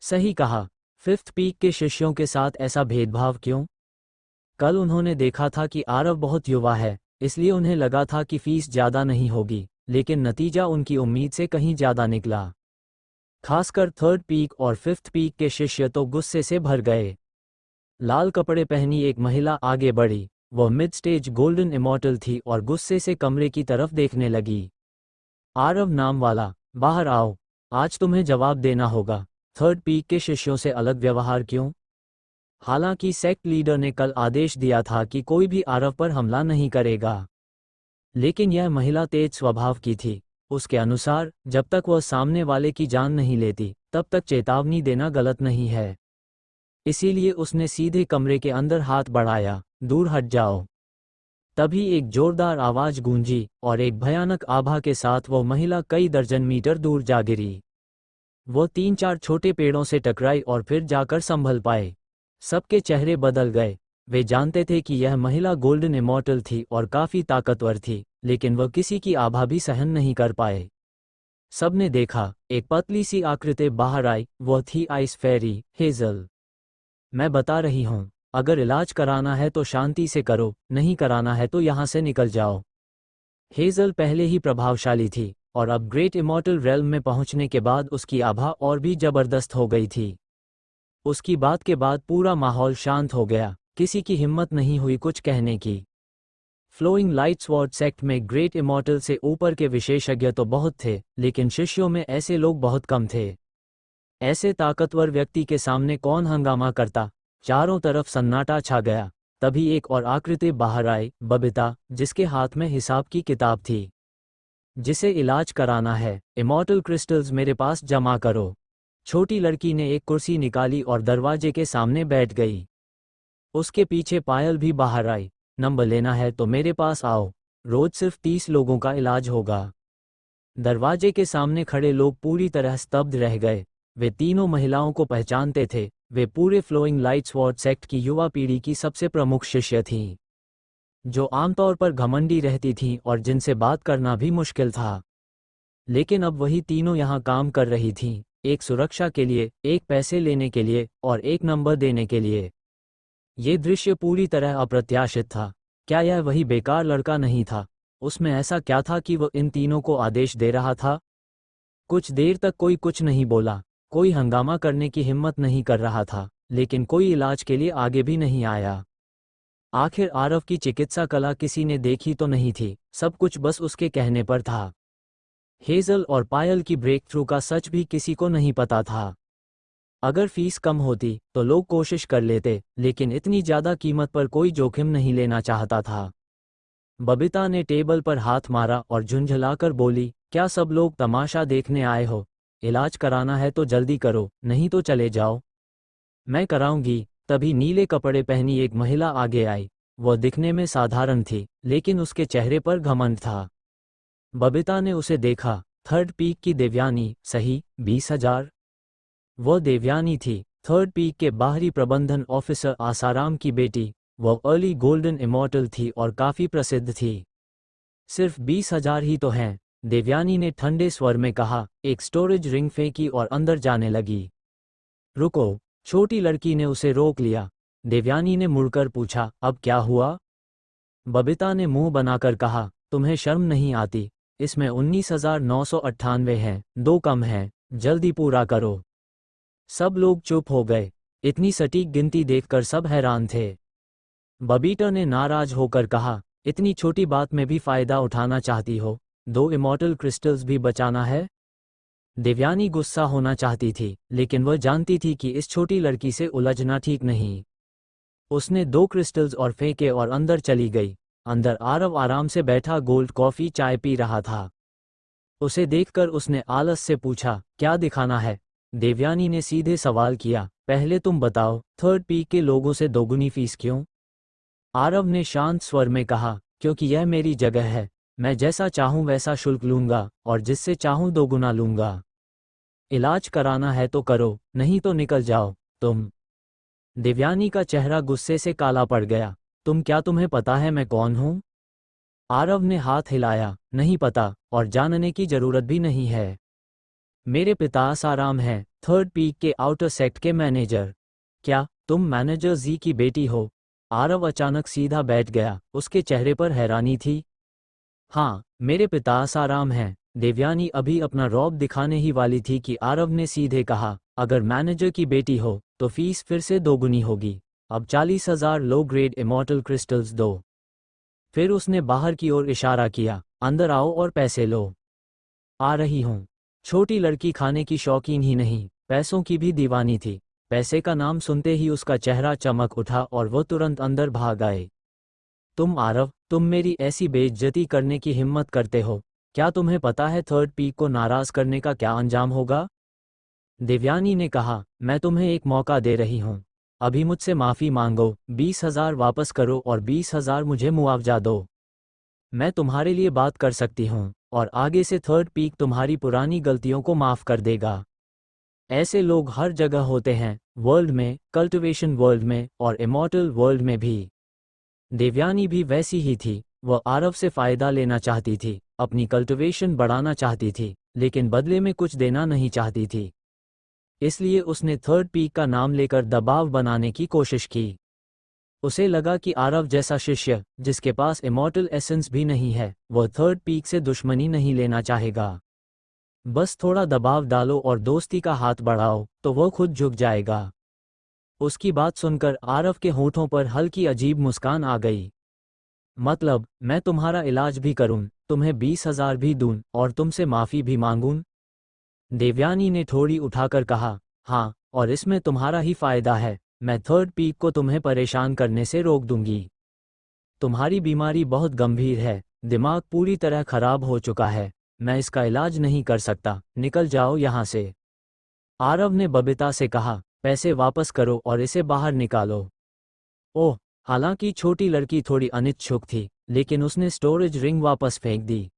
सही कहा, 5th पीक के शिष्यों के साथ ऐसा भेदभाव क्यों? कल उन्होंने देखा था कि आरव बहुत युवा है, इसलिए उन्हें लगा था कि फीस ज्यादा नहीं होगी, लेकिन नतीजा उनकी उम्मीद से कहीं ज्यादा निकला। खासकर 3rd पीक और 5th पीक के शिष्य तो गुस्से से भर गए। लाल कपड़े पहनी एक महिला आगे बढ़ी। वह मिड स्टेज गोल्डन इमॉर्टल थी और गुस्से से कमरे की तरफ देखने लगी। आरव नाम वाला, बाहर आओ, आज तुम्हें जवाब देना होगा। 3rd पीक के शिष्यों से अलग व्यवहार क्यों? हालांकि सेक्ट लीडर ने कल आदेश दिया था कि कोई भी आरव पर हमला नहीं करेगा, लेकिन यह महिला तेज स्वभाव की थी। उसके अनुसार जब तक वह सामने वाले की जान नहीं लेती, तब तक चेतावनी देना गलत नहीं है। इसीलिए उसने सीधे कमरे के अंदर हाथ बढ़ाया, दूर हट जाओ। तभी एक जोरदार आवाज गूंजी और एक भयानक आभा के साथ वह महिला कई दर्जन मीटर दूर जा गिरी। वो 3-4 छोटे पेड़ों से टकराई और फिर जाकर संभल पाए। सबके चेहरे बदल गए। वे जानते थे कि यह महिला गोल्डन इमॉर्टल थी और काफी ताकतवर थी, लेकिन वह किसी की आभा भी सहन नहीं कर पाए। सबने देखा, एक पतली सी आकृति बाहर आई। वह थी आइस फेरी हेजल। मैं बता रही हूं, अगर इलाज कराना है तो शांति से करो, नहीं कराना है तो यहां से निकल जाओ। हेजल पहले ही प्रभावशाली थी और अब ग्रेट इमॉर्टल रेल्म में पहुंचने के बाद उसकी आभा और भी जबरदस्त हो गई थी। उसकी बात के बाद पूरा माहौल शांत हो गया। किसी की हिम्मत नहीं हुई कुछ कहने की। फ्लोइंग लाइट स्वॉर्ड सेक्ट में ग्रेट इमॉर्टल से ऊपर के विशेषज्ञ तो बहुत थे, लेकिन शिष्यों में ऐसे लोग बहुत कम थे। ऐसे ताकतवर व्यक्ति के सामने कौन हंगामा करता? चारों तरफ सन्नाटा छा गया। तभी एक और आकृति बाहर आई, बबीता, जिसके हाथ में हिसाब की किताब थी। जिसे इलाज कराना है, इमॉर्टल क्रिस्टल्स मेरे पास जमा करो। छोटी लड़की ने एक कुर्सी निकाली और दरवाजे के सामने बैठ गई। उसके पीछे पायल भी बाहर आई। नंबर लेना है तो मेरे पास आओ, रोज सिर्फ 30 लोगों का इलाज होगा। दरवाजे के सामने खड़े लोग पूरी तरह स्तब्ध रह गए। वे तीनों महिलाओं को पहचानते थे। वे पूरे फ्लोइंग लाइट स्वॉर्ड सेक्ट की युवा पीढ़ी की सबसे प्रमुख शिष्य थीं, जो आमतौर पर घमंडी रहती थीं और जिनसे बात करना भी मुश्किल था। लेकिन अब वही तीनों यहाँ काम कर रही थीं, एक सुरक्षा के लिए, एक पैसे लेने के लिए और एक नंबर देने के लिए। ये दृश्य पूरी तरह अप्रत्याशित था। क्या यह वही बेकार लड़का नहीं था? उसमें ऐसा क्या था कि वह इन तीनों को आदेश दे रहा था? कुछ देर तक कोई कुछ नहीं बोला। कोई हंगामा करने की हिम्मत नहीं कर रहा था, लेकिन कोई इलाज के लिए आगे भी नहीं आया। आखिर आरव की चिकित्सा कला किसी ने देखी तो नहीं थी, सब कुछ बस उसके कहने पर था। हेजल और पायल की ब्रेक थ्रू का सच भी किसी को नहीं पता था। अगर फीस कम होती तो लोग कोशिश कर लेते, लेकिन इतनी ज्यादा कीमत पर कोई जोखिम नहीं लेना चाहता था। बबीता ने टेबल पर हाथ मारा और झुंझलाकर बोली, क्या सब लोग तमाशा देखने आए हो? इलाज कराना है तो जल्दी करो, नहीं तो चले जाओ। मैं कराऊंगी। तभी नीले कपड़े पहनी एक महिला आगे आई। वह दिखने में साधारण थी, लेकिन उसके चेहरे पर घमंड था। बबीता ने उसे देखा। 3rd पीक की देवयानी, सही, 20,000। वह देवयानी थी, 3rd पीक के बाहरी प्रबंधन ऑफिसर आसाराम की बेटी। वह अर्ली गोल्डन इमॉर्टल थी और काफी प्रसिद्ध थी। सिर्फ 20,000 ही तो हैं, देवयानी ने ठंडे स्वर में कहा। एक स्टोरेज रिंग फेंकी और अंदर जाने लगी। रुको, छोटी लड़की ने उसे रोक लिया। देवयानी ने मुड़कर पूछा, अब क्या हुआ? बबीता ने मुंह बनाकर कहा, तुम्हें शर्म नहीं आती? इसमें 19,998 हैं, 2 कम हैं, जल्दी पूरा करो। सब लोग चुप हो गए। इतनी सटीक गिनती देखकर सब हैरान थे। बबीता ने नाराज होकर कहा, इतनी छोटी बात में भी फायदा उठाना चाहती हो? 2 इमॉर्टल क्रिस्टल्स भी बचाना है? देवयानी गुस्सा होना चाहती थी, लेकिन वह जानती थी कि इस छोटी लड़की से उलझना ठीक नहीं। उसने 2 क्रिस्टल्स और फेंके और अंदर चली गई। अंदर आरव आराम से बैठा गोल्ड कॉफी चाय पी रहा था। उसे देखकर उसने आलस से पूछा, क्या दिखाना है? देवयानी ने सीधे सवाल किया, पहले तुम बताओ, थर्ड पीक के लोगों से दोगुनी फीस क्यों? आरव ने शांत स्वर में कहा, क्योंकि यह मेरी जगह है, मैं जैसा चाहूं वैसा शुल्क लूंगा और जिससे चाहूं 2 गुना लूंगा। इलाज कराना है तो करो, नहीं तो निकल जाओ। तुम। देवयानी का चेहरा गुस्से से काला पड़ गया। तुम्हें पता है मैं कौन हूं? आरव ने हाथ हिलाया, नहीं पता, और जानने की जरूरत भी नहीं है। मेरे पिता आसाराम हैं, थर्ड पीक के आउटर सेक्ट के मैनेजर। क्या तुम मैनेजर जी की बेटी हो? आरव अचानक सीधा बैठ गया, उसके चेहरे पर हैरानी थी। हाँ, मेरे पिता आसाराम हैं। देवयानी अभी अपना रौब दिखाने ही वाली थी कि आरव ने सीधे कहा, अगर मैनेजर की बेटी हो तो फीस फिर से 2 गुनी होगी। अब 40,000 लो ग्रेड इमॉर्टल क्रिस्टल्स दो। फिर उसने बाहर की ओर इशारा किया, अंदर आओ और पैसे लो। आ रही हूँ। छोटी लड़की खाने की शौकीन ही नहीं, पैसों की भी दीवानी थी। पैसे का नाम सुनते ही उसका चेहरा चमक उठा और वह तुरंत अंदर भाग आए। तुम आरव, तुम मेरी ऐसी बेइज्जती करने की हिम्मत करते हो? क्या तुम्हें पता है थर्ड पीक को नाराज करने का क्या अंजाम होगा? देवयानी ने कहा, मैं तुम्हें एक मौका दे रही हूँ। अभी मुझसे माफ़ी मांगो, 20,000 वापस करो और 20,000 मुझे मुआवजा दो। मैं तुम्हारे लिए बात कर सकती हूँ, और आगे से थर्ड पीक तुम्हारी पुरानी गलतियों को माफ़ कर देगा। ऐसे लोग हर जगह होते हैं, वर्ल्ड में, कल्टिवेशन वर्ल्ड में और इमॉर्टल वर्ल्ड में भी। देवयानी भी वैसी ही थी। वह आरव से फ़ायदा लेना चाहती थी, अपनी कल्टिवेशन बढ़ाना चाहती थी, लेकिन बदले में कुछ देना नहीं चाहती थी। इसलिए उसने थर्ड पीक का नाम लेकर दबाव बनाने की कोशिश की। उसे लगा कि आरव जैसा शिष्य, जिसके पास इमॉर्टल एसेंस भी नहीं है, वह थर्ड पीक से दुश्मनी नहीं लेना चाहेगा। बस थोड़ा दबाव डालो और दोस्ती का हाथ बढ़ाओ, तो वह खुद झुक जाएगा। उसकी बात सुनकर आरव के होठों पर हल्की अजीब मुस्कान आ गई। मतलब, मैं तुम्हारा इलाज भी करूं, तुम्हें 20,000 भी दूं और तुमसे माफ़ी भी मांगूं? देवयानी ने थोड़ी उठाकर कहा, हाँ, और इसमें तुम्हारा ही फायदा है। मैं थर्ड पीक को तुम्हें परेशान करने से रोक दूंगी। तुम्हारी बीमारी बहुत गंभीर है, दिमाग पूरी तरह खराब हो चुका है। मैं इसका इलाज नहीं कर सकता, निकल जाओ यहाँ से। आरव ने बबीता से कहा, पैसे वापस करो और इसे बाहर निकालो। ओह। हालांकि छोटी लड़की थोड़ी अनिच्छुक थी, लेकिन उसने स्टोरेज रिंग वापस फेंक दी।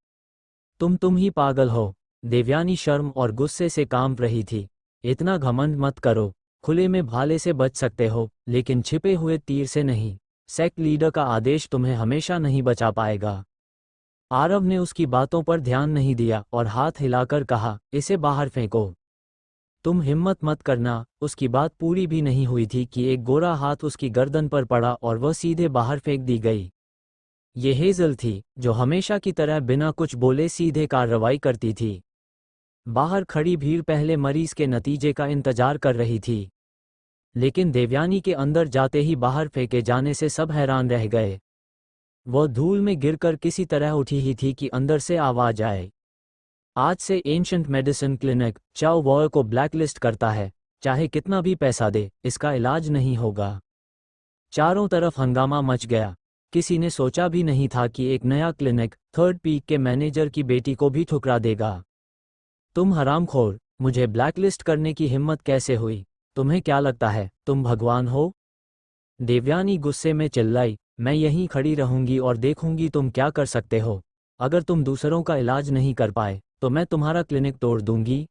तुम ही पागल हो। देवयानी शर्म और गुस्से से कांप रही थी। इतना घमंड मत करो। खुले में भाले से बच सकते हो, लेकिन छिपे हुए तीर से नहीं। सेक्ट लीडर का आदेश तुम्हें हमेशा नहीं बचा पाएगा। आरव ने उसकी बातों पर ध्यान नहीं दिया और हाथ हिलाकर कहा, इसे बाहर फेंको। तुम हिम्मत मत करना। उसकी बात पूरी भी नहीं हुई थी कि एक गोरा हाथ उसकी गर्दन पर पड़ा और वह सीधे बाहर फेंक दी गई। ये हेजल थी, जो हमेशा की तरह बिना कुछ बोले सीधे कार्रवाई करती थी। बाहर खड़ी भीड़ पहले मरीज के नतीजे का इंतजार कर रही थी, लेकिन देवयानी के अंदर जाते ही बाहर फेंके जाने से सब हैरान रह गए। वह धूल में गिरकर किसी तरह उठी ही थी कि अंदर से आवाज आए, आज से एंशंट मेडिसिन क्लिनिक चाओ वॉर को ब्लैकलिस्ट करता है। चाहे कितना भी पैसा दे, इसका इलाज नहीं होगा। चारों तरफ हंगामा मच गया। किसी ने सोचा भी नहीं था कि एक नया क्लिनिक थर्ड पीक के मैनेजर की बेटी को भी ठुकरा देगा। तुम हरामखोर, मुझे ब्लैकलिस्ट करने की हिम्मत कैसे हुई? तुम्हें क्या लगता है तुम भगवान हो? देवयानी गुस्से में चिल्लाई, मैं यहीं खड़ी रहूंगी और देखूंगी तुम क्या कर सकते हो। अगर तुम दूसरों का इलाज नहीं कर पाए, तो मैं तुम्हारा क्लिनिक तोड़ दूंगी।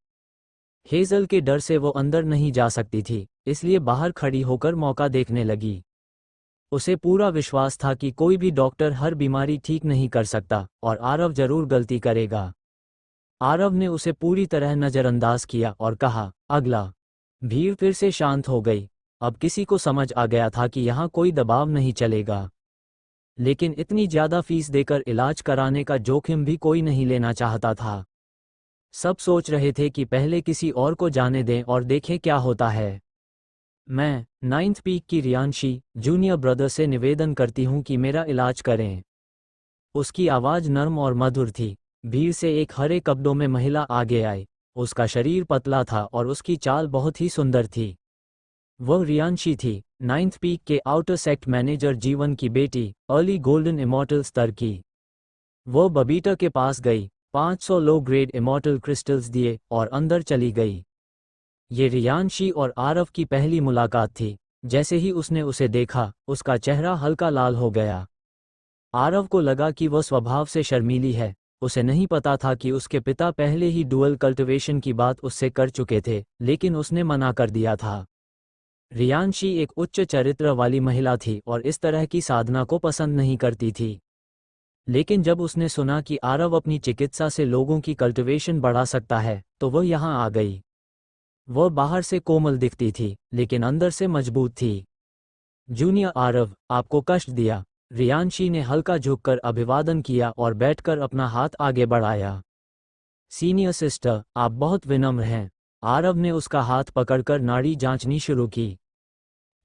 हेजल के डर से वो अंदर नहीं जा सकती थी, इसलिए बाहर खड़ी होकर मौका देखने लगी। उसे पूरा विश्वास था कि कोई भी डॉक्टर हर बीमारी ठीक नहीं कर सकता, और आरव जरूर गलती करेगा। आरव ने उसे पूरी तरह नज़रअंदाज किया और कहा, अगला। भीड़ फिर से शांत हो गई। अब किसी को समझ आ गया था कि यहाँ कोई दबाव नहीं चलेगा। लेकिन इतनी ज़्यादा फीस देकर इलाज कराने का जोखिम भी कोई नहीं लेना चाहता था। सब सोच रहे थे कि पहले किसी और को जाने दें और देखें क्या होता है। मैं, नाइन्थ पीक की रियांशी, जूनियर ब्रदर से निवेदन करती हूँ कि मेरा इलाज करें। उसकी आवाज़ नर्म और मधुर थी। भीड़ से एक हरे कपड़ों में महिला आगे आई। उसका शरीर पतला था और उसकी चाल बहुत ही सुंदर थी। वह रियांशी थी, नाइन्थ पीक के आउटर सेक्ट मैनेजर जीवन की बेटी, अर्ली गोल्डन इमॉर्टल स्तर की। वो बबीता के पास गई, 500 लो ग्रेड इमॉर्टल क्रिस्टल्स दिए और अंदर चली गई। ये रियांशी और आरव की पहली मुलाकात थी। जैसे ही उसने उसे देखा, उसका चेहरा हल्का लाल हो गया। आरव को लगा कि वह स्वभाव से शर्मीली है। उसे नहीं पता था कि उसके पिता पहले ही डुअल कल्टिवेशन की बात उससे कर चुके थे, लेकिन उसने मना कर दिया था। रियांशी एक उच्च चरित्र वाली महिला थी और इस तरह की साधना को पसंद नहीं करती थी। लेकिन जब उसने सुना कि आरव अपनी चिकित्सा से लोगों की कल्टिवेशन बढ़ा सकता है, तो वह यहाँ आ गई। वह बाहर से कोमल दिखती थी, लेकिन अंदर से मजबूत थी। जूनियर आरव, आपको कष्ट दिया। रियांशी ने हल्का झुककर अभिवादन किया और बैठकर अपना हाथ आगे बढ़ाया। सीनियर सिस्टर, आप बहुत विनम्र हैं। आरव ने उसका हाथ पकड़कर नाड़ी जांचनी शुरू की।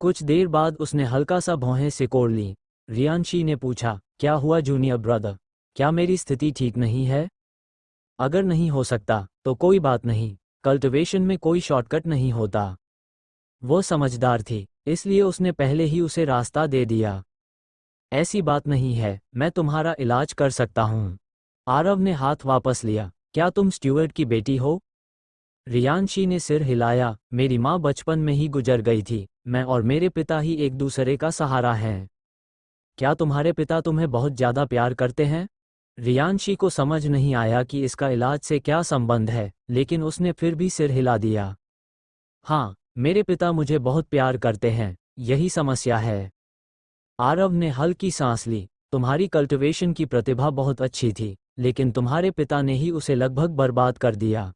कुछ देर बाद उसने हल्का सा भौहें सिकोड़ ली। रियांशी ने पूछा, क्या हुआ जूनियर ब्रदर? क्या मेरी स्थिति ठीक नहीं है? अगर नहीं हो सकता, तो कोई बात नहीं। कल्टिवेशन में कोई शॉर्टकट नहीं होता। वो समझदार थी, इसलिए उसने पहले ही उसे रास्ता दे दिया। ऐसी बात नहीं है, मैं तुम्हारा इलाज कर सकता हूँ। आरव ने हाथ वापस लिया। क्या तुम स्टीवर्ड की बेटी हो? रियांशी ने सिर हिलाया। मेरी माँ बचपन में ही गुजर गई थी। मैं और मेरे पिता ही एक दूसरे का सहारा हैं। क्या तुम्हारे पिता तुम्हें बहुत ज़्यादा प्यार करते हैं? रियांशी को समझ नहीं आया कि इसका इलाज से क्या संबंध है, लेकिन उसने फिर भी सिर हिला दिया। हाँ, मेरे पिता मुझे बहुत प्यार करते हैं, यही समस्या है। आरव ने हल्की सांस ली। तुम्हारी कल्टिवेशन की प्रतिभा बहुत अच्छी थी, लेकिन तुम्हारे पिता ने ही उसे लगभग बर्बाद कर दिया।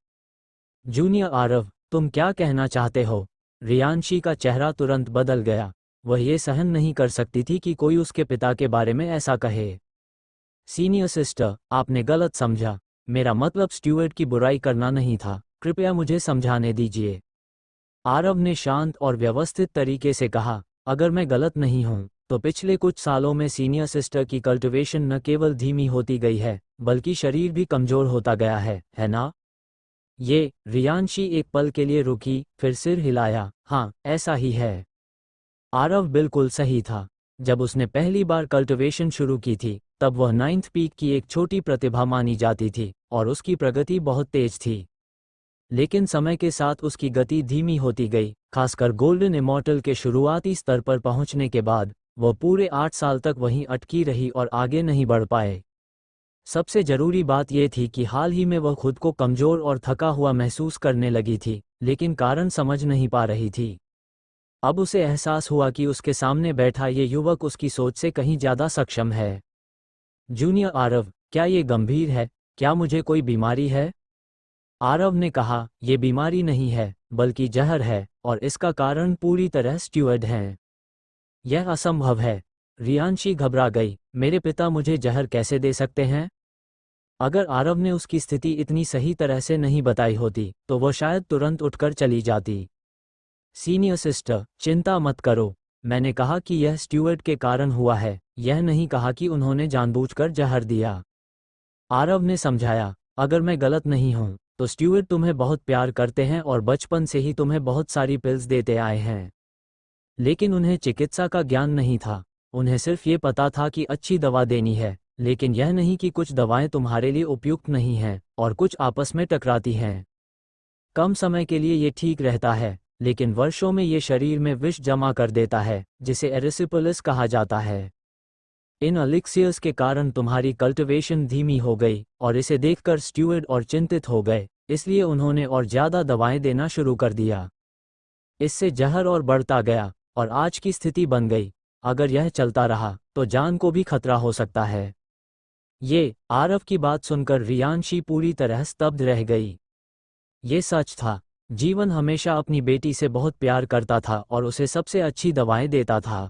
जूनियर आरव, तुम क्या कहना चाहते हो? रियांशी का चेहरा तुरंत बदल गया। वह ये सहन नहीं कर सकती थी कि कोई उसके पिता के बारे में ऐसा कहे। सीनियर सिस्टर, आपने गलत समझा। मेरा मतलब स्टीवर्ड की बुराई करना नहीं था। कृपया मुझे समझाने दीजिए। आरव ने शांत और व्यवस्थित तरीके से कहा, अगर मैं गलत नहीं हूं, तो पिछले कुछ सालों में सीनियर सिस्टर की कल्टिवेशन न केवल धीमी होती गई है, बल्कि शरीर भी कमजोर होता गया है ना? ये, रियांशी एक पल के लिए रुकी, फिर सिर हिलाया। हाँ, ऐसा ही है। आरव बिल्कुल सही था। जब उसने पहली बार कल्टिवेशन शुरू की थी, तब वह नाइन्थ पीक की एक छोटी प्रतिभा मानी जाती थी और उसकी प्रगति बहुत तेज थी। लेकिन समय के साथ उसकी गति धीमी होती गई, खासकर गोल्डन इमॉर्टल के शुरुआती स्तर पर पहुंचने के बाद। वह पूरे 8 साल तक वहीं अटकी रही और आगे नहीं बढ़ पाए। सबसे जरूरी बात यह थी कि हाल ही में वह खुद को कमजोर और थका हुआ महसूस करने लगी थी, लेकिन कारण समझ नहीं पा रही थी। अब उसे एहसास हुआ कि उसके सामने बैठा ये युवक उसकी सोच से कहीं ज्यादा सक्षम है। जूनियर आरव, क्या ये गंभीर है? क्या मुझे कोई बीमारी है? आरव ने कहा, यह बीमारी नहीं है, बल्कि जहर है, और इसका कारण पूरी तरह स्टीवर्ड हैं। यह असंभव है। रियांशी घबरा गई। मेरे पिता मुझे जहर कैसे दे सकते हैं? अगर आरव ने उसकी स्थिति इतनी सही तरह से नहीं बताई होती, तो वह शायद तुरंत उठकर चली जाती। सीनियर सिस्टर, चिंता मत करो। मैंने कहा कि यह स्टीवर्ड के कारण हुआ है, यह नहीं कहा कि उन्होंने जानबूझकर जहर दिया। आरव ने समझाया, अगर मैं गलत नहीं हूं, तो स्टीवर्ड तुम्हें बहुत प्यार करते हैं और बचपन से ही तुम्हें बहुत सारी पिल्स देते आए हैं। लेकिन उन्हें चिकित्सा का ज्ञान नहीं था। उन्हें सिर्फ ये पता था कि अच्छी दवा देनी है, लेकिन यह नहीं कि कुछ दवाएं तुम्हारे लिए उपयुक्त नहीं हैं और कुछ आपस में टकराती हैं। कम समय के लिए ये ठीक रहता है, लेकिन वर्षों में ये शरीर में विष जमा कर देता है, जिसे एरिसिपोलिस कहा जाता है। इन एलिक्सियर्स के कारण तुम्हारी कल्टिवेशन धीमी हो गई, और इसे देखकर स्टीवर्ड और चिंतित हो गए, इसलिए उन्होंने और ज़्यादा दवाएं देना शुरू कर दिया। इससे जहर और बढ़ता गया, और आज की स्थिति बन गई। अगर यह चलता रहा, तो जान को भी खतरा हो सकता है। ये, आरव की बात सुनकर रियांशी पूरी तरह स्तब्ध रह गई। ये सच था। जीवन हमेशा अपनी बेटी से बहुत प्यार करता था और उसे सबसे अच्छी दवाएं देता था।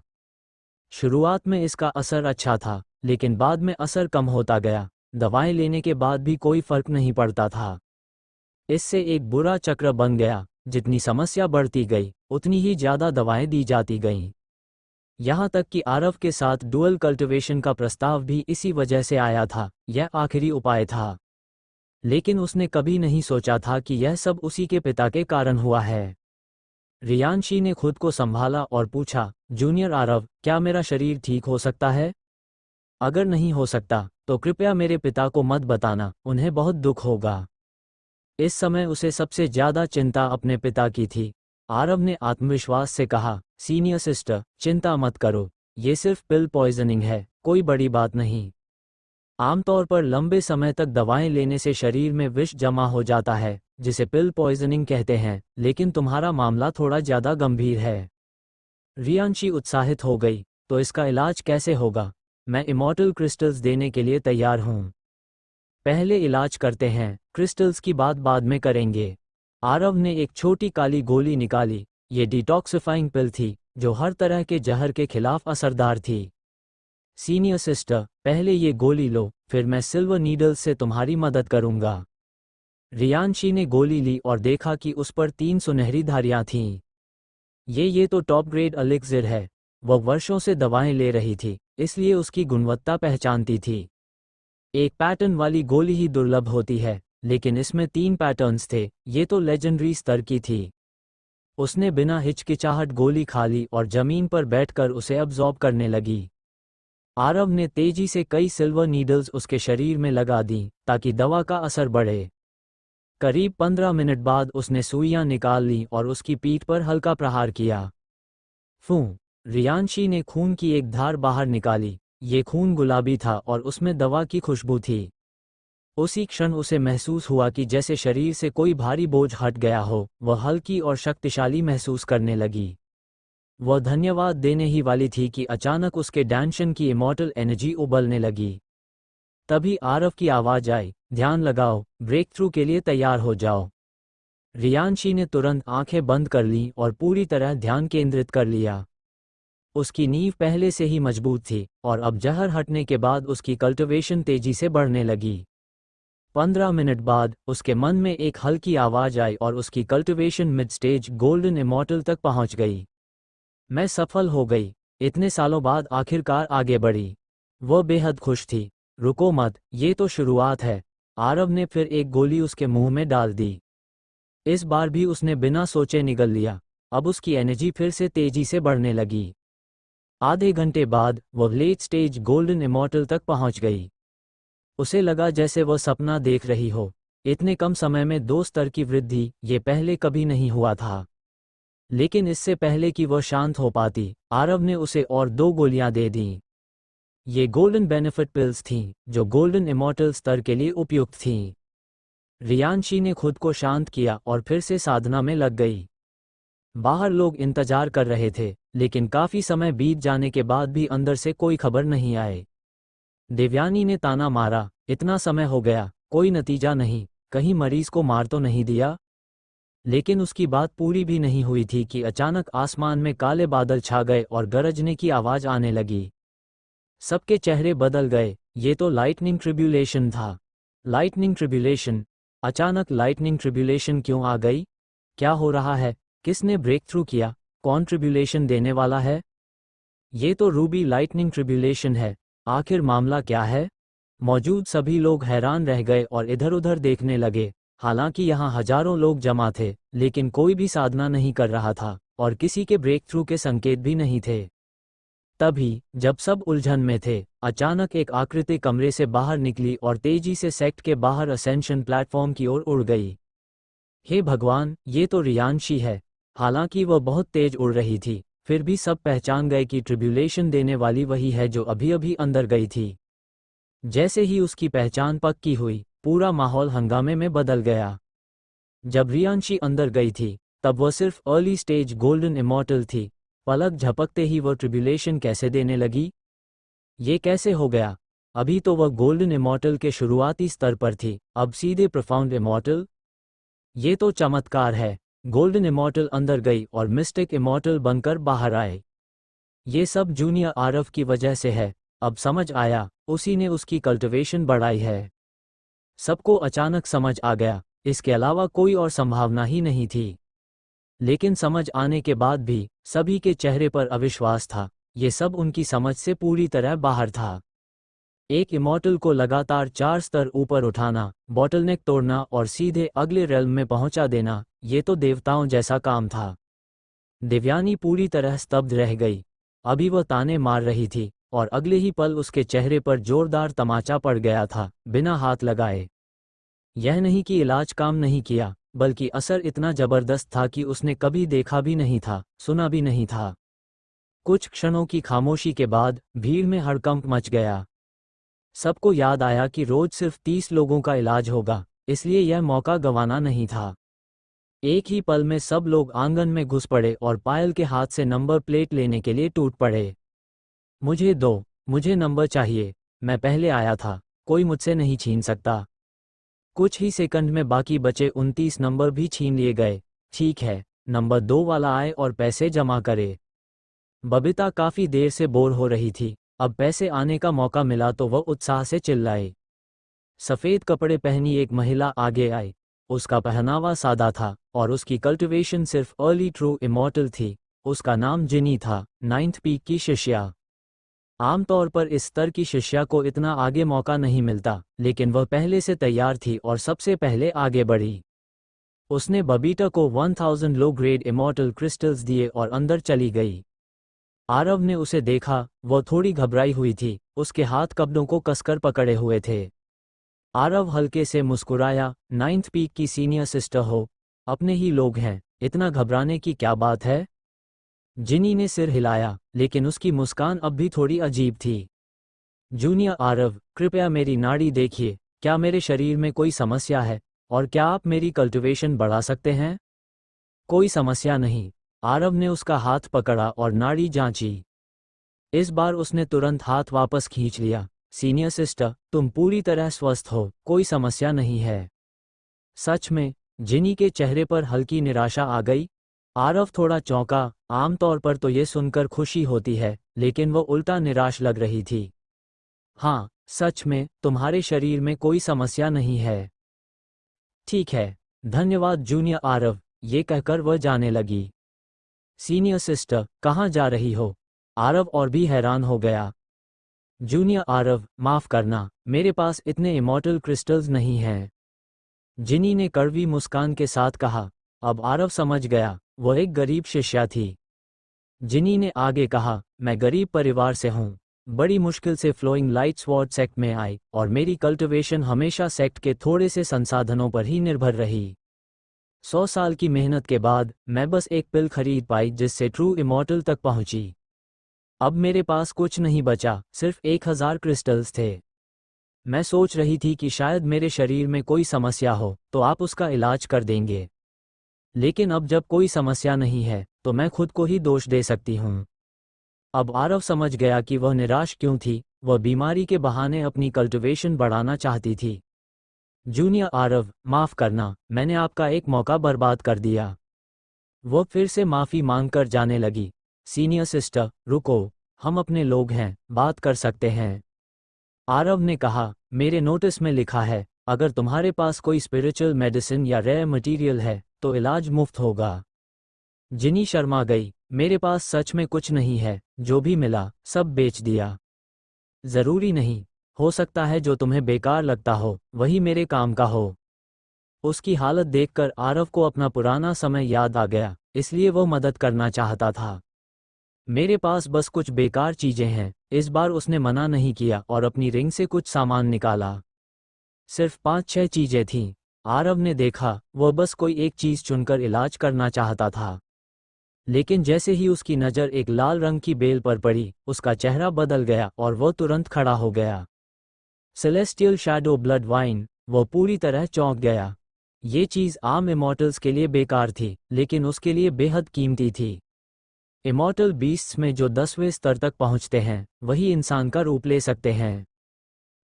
शुरुआत में इसका असर अच्छा था, लेकिन बाद में असर कम होता गया। दवाएं लेने के बाद भी कोई फर्क नहीं पड़ता था। इससे एक बुरा चक्र बन गया। जितनी समस्या बढ़ती गई, उतनी ही ज़्यादा दवाएं दी जाती गईं। यहाँ तक कि आरव के साथ डुअल कल्टिवेशन का प्रस्ताव भी इसी वजह से आया था। यह आखिरी उपाय था। लेकिन उसने कभी नहीं सोचा था कि यह सब उसी के पिता के कारण हुआ है। रियांशी ने खुद को संभाला और पूछा, जूनियर आरव, क्या मेरा शरीर ठीक हो सकता है? अगर नहीं हो सकता, तो कृपया मेरे पिता को मत बताना, उन्हें बहुत दुख होगा। इस समय उसे सबसे ज्यादा चिंता अपने पिता की थी। आरव ने आत्मविश्वास से कहा, सीनियर सिस्टर, चिंता मत करो, ये सिर्फ पिल पॉइजनिंग है, कोई बड़ी बात नहीं। आमतौर पर लंबे समय तक दवाएं लेने से शरीर में विष जमा हो जाता है, जिसे पिल पॉइजनिंग कहते हैं, लेकिन तुम्हारा मामला थोड़ा ज्यादा गंभीर है। रियांशी उत्साहित हो गई, तो इसका इलाज कैसे होगा? मैं इमॉर्टल क्रिस्टल्स देने के लिए तैयार हूँ। पहले इलाज करते हैं, क्रिस्टल्स की बात बाद में करेंगे। आरव ने एक छोटी काली गोली निकाली। ये डिटॉक्सिफाइंग पिल थी, जो हर तरह के जहर के खिलाफ असरदार थी। सीनियर सिस्टर, पहले ये गोली लो, फिर मैं सिल्वर नीडल्स से तुम्हारी मदद करूंगा। रियांशी ने गोली ली और देखा कि उस पर 3 सुनहरी धारियां थीं। ये तो टॉप ग्रेड एलिक्सिर है। वह वर्षों से दवाएं ले रही थी, इसलिए उसकी गुणवत्ता पहचानती थी। एक पैटर्न वाली गोली ही दुर्लभ होती है, लेकिन इसमें 3 पैटर्न्स थे। ये तो लेजेंडरी स्तर की थी। उसने बिना हिचकिचाहट गोली खा ली और जमीन पर बैठकर उसे अब्जॉर्ब करने लगी। आरव ने तेजी से कई सिल्वर नीडल्स उसके शरीर में लगा दी, ताकि दवा का असर बढ़े। करीब 15 मिनट बाद उसने सुइयां निकाल ली और उसकी पीठ पर हल्का प्रहार किया। फूं! रियांशी ने खून की एक धार बाहर निकाली। ये खून गुलाबी था और उसमें दवा की खुशबू थी। उसी क्षण उसे महसूस हुआ कि जैसे शरीर से कोई भारी बोझ हट गया हो। वह हल्की और शक्तिशाली महसूस करने लगी। वह धन्यवाद देने ही वाली थी कि अचानक उसके डैंशन की इमॉर्टल एनर्जी उबलने लगी। तभी आरव की आवाज आई, ध्यान लगाओ, ब्रेक थ्रू के लिए तैयार हो जाओ। रियांशी ने तुरंत आंखें बंद कर लीं और पूरी तरह ध्यान केंद्रित कर लिया। उसकी नींव पहले से ही मजबूत थी, और अब जहर हटने के बाद उसकी कल्टिवेशन तेजी से बढ़ने लगी। 15 मिनट बाद उसके मन में एक हल्की आवाज आई और उसकी cultivation mid stage golden immortal तक पहुंच गई। मैं सफल हो गई, इतने सालों बाद आखिरकार आगे बढ़ी। वह बेहद खुश थी। रुको मत, ये तो शुरुआत है। आरव ने फिर एक गोली उसके मुंह में डाल दी। इस बार भी उसने बिना सोचे निगल लिया। अब उसकी एनर्जी फिर से तेजी से बढ़ने लगी। आधे घंटे बाद वह लेट स्टेज गोल्डन इमॉर्टल तक पहुंच गई। उसे लगा जैसे वह सपना देख रही हो। इतने कम समय में 2 स्तर की वृद्धि, ये पहले कभी नहीं हुआ था। लेकिन इससे पहले कि वह शांत हो पाती, आरव ने उसे और 2 गोलियां दे दीं। ये गोल्डन बेनिफिट पिल्स थीं, जो गोल्डन इमॉर्टल स्तर के लिए उपयुक्त थीं। रियांशी ने खुद को शांत किया और फिर से साधना में लग गई। बाहर लोग इंतजार कर रहे थे, लेकिन काफी समय बीत जाने के बाद भी अंदर से कोई खबर नहीं आए। देवयानी ने ताना मारा, इतना समय हो गया, कोई नतीजा नहीं, कहीं मरीज को मार तो नहीं दिया? लेकिन उसकी बात पूरी भी नहीं हुई थी कि अचानक आसमान में काले बादल छा गए और गरजने की आवाज आने लगी। सबके चेहरे बदल गए। ये तो लाइटनिंग ट्रिब्यूलेशन था। Lightning tribulation? अचानक लाइटनिंग ट्रिब्यूलेशन क्यों आ गई? क्या हो रहा है? किसने ब्रेक थ्रू किया? कौन ट्रिब्यूलेशन देने वाला है? ये तो रूबी लाइटनिंग ट्रिब्यूलेशन है। आखिर मामला क्या है? मौजूद सभी लोग हैरान रह गए और इधर उधर देखने लगे। हालांकि यहाँ हजारों लोग जमा थे, लेकिन कोई भी साधना नहीं कर रहा था, और किसी के ब्रेक थ्रू के संकेत भी नहीं थे। तभी, जब सब उलझन में थे, अचानक एक आकृति कमरे से बाहर निकली और तेजी से सेक्ट के बाहर असेंशन प्लेटफॉर्म की ओर उड़ गई। हे भगवान, ये तो रियांशी है। हालांकि वह बहुत तेज उड़ रही थी, फिर भी सब पहचान गए कि ट्रिब्यूलेशन देने वाली वही है जो अभी अभी अंदर गई थी। जैसे ही उसकी पहचान पक्की हुई, पूरा माहौल हंगामे में बदल गया। जब रियांशी अंदर गई थी, तब वह सिर्फ अर्ली स्टेज गोल्डन इमॉर्टल थी। पलक झपकते ही वह ट्रिब्यूलेशन कैसे देने लगी? ये कैसे हो गया? अभी तो वह गोल्डन इमॉर्टल के शुरुआती स्तर पर थी, अब सीधे प्रोफाउंड इमॉर्टल? ये तो चमत्कार है। गोल्डन इमॉर्टल अंदर गई और मिस्टिक इमॉर्टल बनकर बाहर आए। ये सब जूनियर आरव की वजह से है। अब समझ आया, उसी ने उसकी कल्टीवेशन बढ़ाई है। सबको अचानक समझ आ गया, इसके अलावा कोई और संभावना ही नहीं थी। लेकिन समझ आने के बाद भी सभी के चेहरे पर अविश्वास था। ये सब उनकी समझ से पूरी तरह बाहर था। एक इमॉर्टल को लगातार 4 स्तर ऊपर उठाना, बॉटलनेक तोड़ना और सीधे अगले रेल्म में पहुंचा देना, ये तो देवताओं जैसा काम था। देवयानी पूरी तरह स्तब्ध रह गई। अभी वह ताने मार रही थी और अगले ही पल उसके चेहरे पर जोरदार तमाचा पड़ गया था, बिना हाथ लगाए। यह नहीं कि इलाज काम नहीं किया, बल्कि असर इतना जबरदस्त था कि उसने कभी देखा भी नहीं था, सुना भी नहीं था। कुछ क्षणों की खामोशी के बाद भीड़ में हड़कंप मच गया। सबको याद आया कि रोज सिर्फ 30 लोगों का इलाज होगा, इसलिए यह मौका गंवाना नहीं था। एक ही पल में सब लोग आंगन में घुस पड़े और पायल के हाथ से नंबर प्लेट लेने के लिए टूट पड़े। मुझे दो, मुझे नंबर चाहिए, मैं पहले आया था, कोई मुझसे नहीं छीन सकता। कुछ ही सेकंड में बाकी बचे 29 नंबर भी छीन लिए गए। ठीक है, नंबर 2 वाला आए और पैसे जमा करे। बबीता काफी देर से बोर हो रही थी, अब पैसे आने का मौका मिला तो वह उत्साह से चिल्लाई। सफेद कपड़े पहनी एक महिला आगे आई। उसका पहनावा सादा था और उसकी कल्टीवेशन सिर्फ अर्ली ट्रू इमॉर्टल थी। उसका नाम जिनी था, 9th पीक की शिष्या। आमतौर पर इस स्तर की शिष्या को इतना आगे मौका नहीं मिलता, लेकिन वह पहले से तैयार थी और सबसे पहले आगे बढ़ी। उसने बबीता को 1000 लो ग्रेड इमॉर्टल क्रिस्टल्स दिए और अंदर चली गई। आरव ने उसे देखा, वह थोड़ी घबराई हुई थी, उसके हाथ कपड़ों को कसकर पकड़े हुए थे। आरव हल्के से मुस्कुराया, 9th पीक की सीनियर सिस्टर हो, अपने ही लोग हैं, इतना घबराने की क्या बात है? जिनी ने सिर हिलाया, लेकिन उसकी मुस्कान अब भी थोड़ी अजीब थी। जूनियर आरव, कृपया मेरी नाड़ी देखिए, क्या मेरे शरीर में कोई समस्या है, और क्या आप मेरी कल्टीवेशन बढ़ा सकते हैं? कोई समस्या नहीं। आरव ने उसका हाथ पकड़ा और नाड़ी जांची। इस बार उसने तुरंत हाथ वापस खींच लिया। सीनियर सिस्टर, तुम पूरी तरह स्वस्थ हो, कोई समस्या नहीं है। सच में? जिनी के चेहरे पर हल्की निराशा आ गई। आरव थोड़ा चौंका, आमतौर पर तो ये सुनकर खुशी होती है, लेकिन वो उल्टा निराश लग रही थी। हाँ, सच में, तुम्हारे शरीर में कोई समस्या नहीं है। ठीक है, धन्यवाद जूनियर आरव, ये कहकर वह जाने लगी। सीनियर सिस्टर, कहाँ जा रही हो? आरव और भी हैरान हो गया। जूनियर आरव, माफ करना, मेरे पास इतने इमॉर्टल क्रिस्टल्स नहीं हैं। जिनी ने कड़वी मुस्कान के साथ कहा। अब आरव समझ गया, वह एक गरीब शिष्या थी। जिनी ने आगे कहा, मैं गरीब परिवार से हूँ, बड़ी मुश्किल से फ्लोइंग लाइट स्वॉर्ड सेक्ट में आई, और मेरी कल्टीवेशन हमेशा सेक्ट के थोड़े से संसाधनों पर ही निर्भर रही। 100 साल की मेहनत के बाद मैं बस एक पिल खरीद पाई जिससे ट्रू इमॉर्टल तक पहुंची। अब मेरे पास कुछ नहीं बचा, सिर्फ 1000 क्रिस्टल्स थे। मैं सोच रही थी कि शायद मेरे शरीर में कोई समस्या हो तो आप उसका इलाज कर देंगे, लेकिन अब जब कोई समस्या नहीं है तो मैं खुद को ही दोष दे सकती हूँ। अब आरव समझ गया कि वह निराश क्यों थी, वह बीमारी के बहाने अपनी कल्टीवेशन बढ़ाना चाहती थी। जूनियर आरव, माफ करना, मैंने आपका एक मौका बर्बाद कर दिया। वह फिर से माफी मांगकर जाने लगी। सीनियर सिस्टर, रुको, हम अपने लोग हैं, बात कर सकते हैं। आरव ने कहा, मेरे नोटिस में लिखा है, अगर तुम्हारे पास कोई स्पिरिचुअल मेडिसिन या रेयर मटेरियल है तो इलाज मुफ्त होगा। जिनी शर्मा गई, मेरे पास सच में कुछ नहीं है, जो भी मिला सब बेच दिया। जरूरी नहीं, हो सकता है जो तुम्हें बेकार लगता हो वही मेरे काम का हो। उसकी हालत देखकर आरव को अपना पुराना समय याद आ गया, इसलिए वो मदद करना चाहता था। मेरे पास बस कुछ बेकार चीजें हैं। इस बार उसने मना नहीं किया और अपनी रिंग से कुछ सामान निकाला। सिर्फ 5-6 चीजें थीं। आरव ने देखा, वह बस कोई एक चीज चुनकर इलाज करना चाहता था। लेकिन जैसे ही उसकी नज़र एक लाल रंग की बेल पर पड़ी, उसका चेहरा बदल गया और वह तुरंत खड़ा हो गया। सेलेस्टियल शैडो ब्लड वाइन, वह पूरी तरह चौंक गया। ये चीज़ आम इमॉर्टल्स के लिए बेकार थी, लेकिन उसके लिए बेहद कीमती थी। इमॉर्टल बीस्ट्स में जो 10वें स्तर तक पहुंचते हैं, वही इंसान का रूप ले सकते हैं।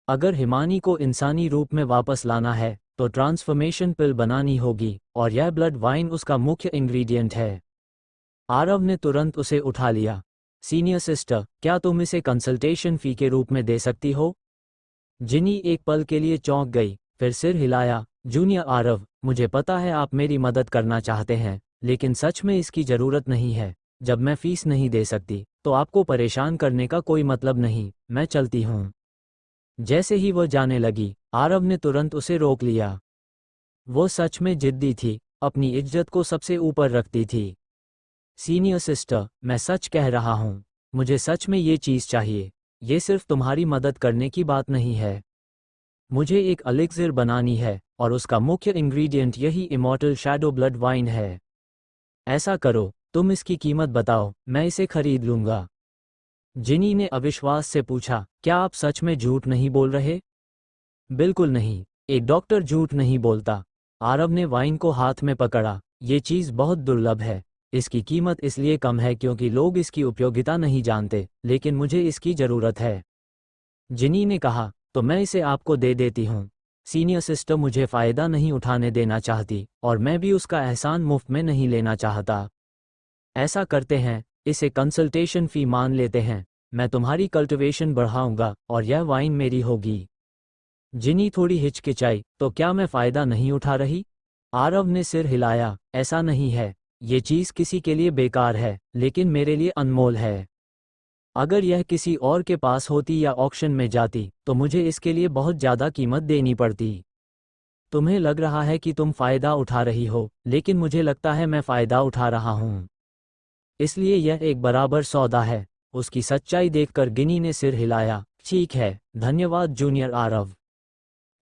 अगर हिमानी को इंसानी रूप में वापस लाना है, तो ट्रांसफॉर्मेशन पिल बनानी होगी, और यह ब्लड वाइन उसका मुख्य इंग्रेडिएंट है। आरव ने तुरंत उसे उठा लिया। सीनियर सिस्टर, क्या तुम इसे कंसल्टेशन फ़ी के रूप में दे सकती हो? जिनी एक पल के लिए चौंक गई, फिर सिर हिलाया। जूनियर आरव, मुझे पता है आप मेरी मदद करना चाहते हैं, लेकिन सच में इसकी ज़रूरत नहीं है। जब मैं फ़ीस नहीं दे सकती, तो आपको परेशान करने का कोई मतलब नहीं। मैं चलती हूँ। जैसे ही वह जाने लगी, आरव ने तुरंत उसे रोक लिया। वो सच में जिद्दी थी, अपनी इज्जत को सबसे ऊपर रखती थी। सीनियर सिस्टर, मैं सच कह रहा हूँ, मुझे सच में ये चीज़ चाहिए। ये सिर्फ तुम्हारी मदद करने की बात नहीं है। मुझे एक एलिक्सिर बनानी है, और उसका मुख्य इंग्रेडिएंट यही इमॉर्टल शैडो ब्लड वाइन है। ऐसा करो, तुम इसकी कीमत बताओ, मैं इसे खरीद लूँगा। जिनी ने अविश्वास से पूछा, क्या आप सच में झूठ नहीं बोल रहे? बिल्कुल नहीं, एक डॉक्टर झूठ नहीं बोलता। आरव ने वाइन को हाथ में पकड़ा। ये चीज़ बहुत दुर्लभ है। इसकी कीमत इसलिए कम है क्योंकि लोग इसकी उपयोगिता नहीं जानते, लेकिन मुझे इसकी ज़रूरत है। जिनी ने कहा, तो मैं इसे आपको दे देती हूँ। सीनियर सिस्टर मुझे फ़ायदा नहीं उठाने देना चाहती, और मैं भी उसका एहसान मुफ्त में नहीं लेना चाहता। ऐसा करते हैं, इसे कंसल्टेशन फ़ी मान लेते हैं। मैं तुम्हारी कल्टिवेशन बढ़ाऊंगा, और यह वाइन मेरी होगी। जिनी थोड़ी हिचकिचाई, तो क्या मैं फ़ायदा नहीं उठा रही? आरव ने सिर हिलाया, ऐसा नहीं है। ये चीज़ किसी के लिए बेकार है, लेकिन मेरे लिए अनमोल है। अगर यह किसी और के पास होती या ऑक्शन में जाती, तो मुझे इसके लिए बहुत ज़्यादा कीमत देनी पड़ती। तुम्हें लग रहा है कि तुम फ़ायदा उठा रही हो, लेकिन मुझे लगता है मैं फ़ायदा उठा रहा हूँ। इसलिए यह एक बराबर सौदा है। उसकी सच्चाई देखकर गिनी ने सिर हिलाया। ठीक है, धन्यवाद जूनियर आरव।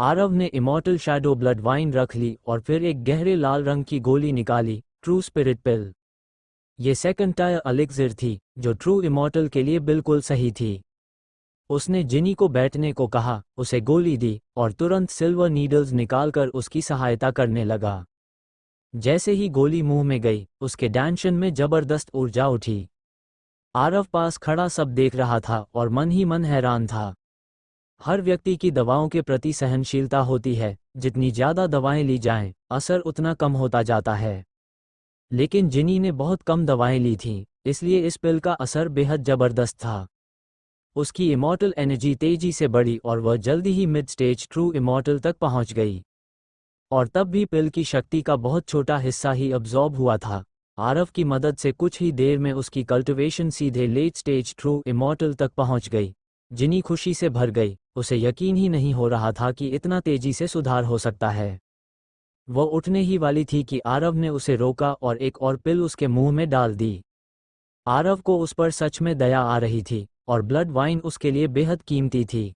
आरव ने इमॉर्टल शैडो ब्लड वाइन रख ली और फिर एक गहरे लाल रंग की गोली निकाली, ट्रू स्पिरिट पिल। ये सेकंड टायर एलिक्सिर थी, जो ट्रू इमॉर्टल के लिए बिल्कुल सही थी। उसने जिनी को बैठने को कहा, उसे गोली दी, और तुरंत सिल्वर नीडल्स निकालकर उसकी सहायता करने लगा। जैसे ही गोली मुंह में गई, उसके डैंशन में जबरदस्त ऊर्जा उठी। आरव पास खड़ा सब देख रहा था और मन ही मन हैरान था। हर व्यक्ति की दवाओं के प्रति सहनशीलता होती है। जितनी ज़्यादा दवाएं ली जाएं, असर उतना कम होता जाता है। लेकिन जिनी ने बहुत कम दवाएं ली थीं, इसलिए इस पिल का असर बेहद ज़बरदस्त था। उसकी इमॉर्टल एनर्जी तेजी से बढ़ी और वह जल्दी ही मिड स्टेज ट्रू इमॉर्टल तक पहुंच गई। और तब भी पिल की शक्ति का बहुत छोटा हिस्सा ही अब्जॉर्ब हुआ था। आरव की मदद से कुछ ही देर में उसकी कल्टिवेशन सीधे लेट स्टेज ट्रू इमॉर्टल तक पहुंच गई। जिनी खुशी से भर गई, उसे यकीन ही नहीं हो रहा था कि इतना तेजी से सुधार हो सकता है। वह उठने ही वाली थी कि आरव ने उसे रोका और एक और पिल उसके मुंह में डाल दी। आरव को उस पर सच में दया आ रही थी, और ब्लड वाइन उसके लिए बेहद कीमती थी।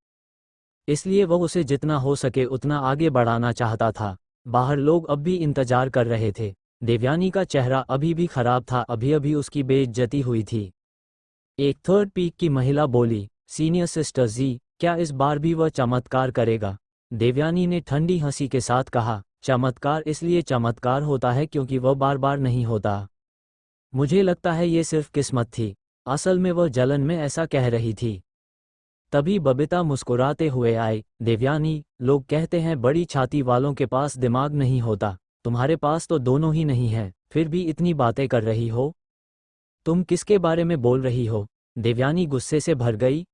इसलिए वह उसे जितना हो सके उतना आगे बढ़ाना चाहता था। बाहर लोग अब भी इंतजार कर रहे थे। देवयानी का चेहरा अभी भी खराब था, अभी अभी उसकी बेइज्जती हुई थी। एक थर्ड पीक की महिला बोली, सीनियर सिस्टर जी, क्या इस बार भी वह चमत्कार करेगा? देवयानी ने ठंडी हंसी के साथ कहा, चमत्कार इसलिए चमत्कार होता है क्योंकि वह बार बार नहीं होता। मुझे लगता है ये सिर्फ किस्मत थी। असल में वह जलन में ऐसा कह रही थी। तभी बबीता मुस्कुराते हुए आई, देवयानी, लोग कहते हैं बड़ी छाती वालों के पास दिमाग नहीं होता। तुम्हारे पास तो दोनों ही नहीं है, फिर भी इतनी बातें कर रही हो। तुम किसके बारे में बोल रही हो? देवयानी गुस्से से भर गई।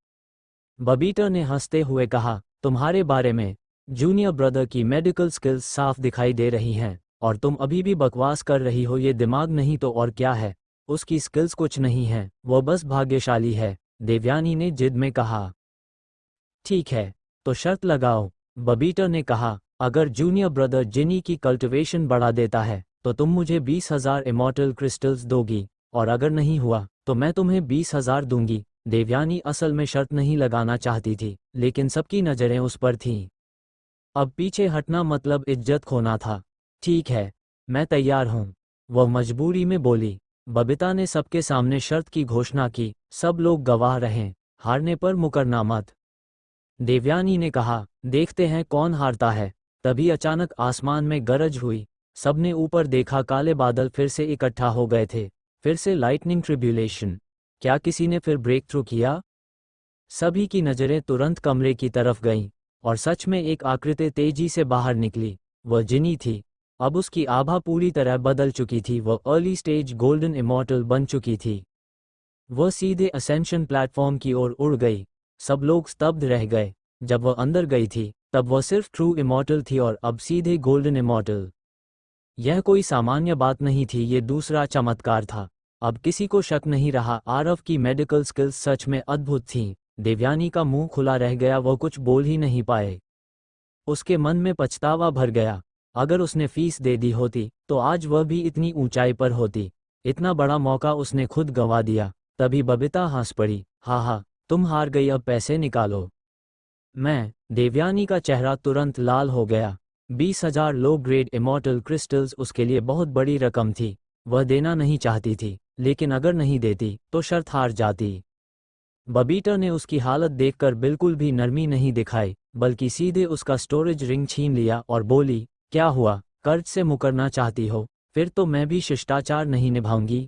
बबीता ने हंसते हुए कहा, तुम्हारे बारे में। जूनियर ब्रदर की मेडिकल स्किल्स साफ दिखाई दे रही हैं, और तुम अभी भी बकवास कर रही हो। ये दिमाग नहीं तो और क्या है? उसकी स्किल्स कुछ नहीं है, वह बस भाग्यशाली है, देवयानी ने जिद में कहा। ठीक है, तो शर्त लगाओ, बबीता ने कहा। अगर जूनियर ब्रदर जिनी की कल्टिवेशन बढ़ा देता है, तो तुम मुझे 20,000 इमॉर्टल क्रिस्टल्स दोगी, और अगर नहीं हुआ, तो मैं तुम्हें 20,000 दूंगी। देवयानी असल में शर्त नहीं लगाना चाहती थी, लेकिन सबकी नज़रें उस पर थीं। अब पीछे हटना मतलब इज्जत खोना था। ठीक है, मैं तैयार हूँ, वह मजबूरी में बोली। बबीता ने सबके सामने शर्त की घोषणा की, सब लोग गवाह रहें, हारने पर मुकरना मत। देवयानी ने कहा, देखते हैं कौन हारता है। तभी अचानक आसमान में गरज हुई। सबने ऊपर देखा, काले बादल फिर से इकट्ठा हो गए थे। फिर से लाइटनिंग ट्रिब्यूलेशन। क्या किसी ने फिर ब्रेक थ्रू किया? सभी की नज़रें तुरंत कमरे की तरफ गईं, और सच में एक आकृति तेजी से बाहर निकली। वह जिनी थी। अब उसकी आभा पूरी तरह बदल चुकी थी, वह अर्ली स्टेज गोल्डन इमॉर्टल बन चुकी थी। वह सीधे असेंशन प्लेटफॉर्म की ओर उड़ गई। सब लोग स्तब्ध रह गए। जब वह अंदर गई थी तब वह सिर्फ ट्रू इमॉर्टल थी और अब सीधे गोल्डन इमॉर्टल। यह कोई सामान्य बात नहीं थी, ये दूसरा चमत्कार था। अब किसी को शक नहीं रहा, आरव की मेडिकल स्किल्स सच में अद्भुत थीं। देवयानी का मुंह खुला रह गया, वह कुछ बोल ही नहीं पाए। उसके मन में पछतावा भर गया। अगर उसने फीस दे दी होती तो आज वह भी इतनी ऊंचाई पर होती। इतना बड़ा मौका उसने खुद गंवा दिया। तभी बबीता हंस पड़ी। हा, तुम हार गई, अब पैसे निकालो। देवयानी का चेहरा तुरंत लाल हो गया। 20,000 लो ग्रेड इमॉर्टल क्रिस्टल्स उसके लिए बहुत बड़ी रकम थी। वह देना नहीं चाहती थी, लेकिन अगर नहीं देती तो शर्त हार जाती। बबीता ने उसकी हालत देखकर बिल्कुल भी नरमी नहीं दिखाई, बल्कि सीधे उसका स्टोरेज रिंग छीन लिया और बोली, क्या हुआ, कर्ज से मुकरना चाहती हो? फिर तो मैं भी शिष्टाचार नहीं निभाऊंगी।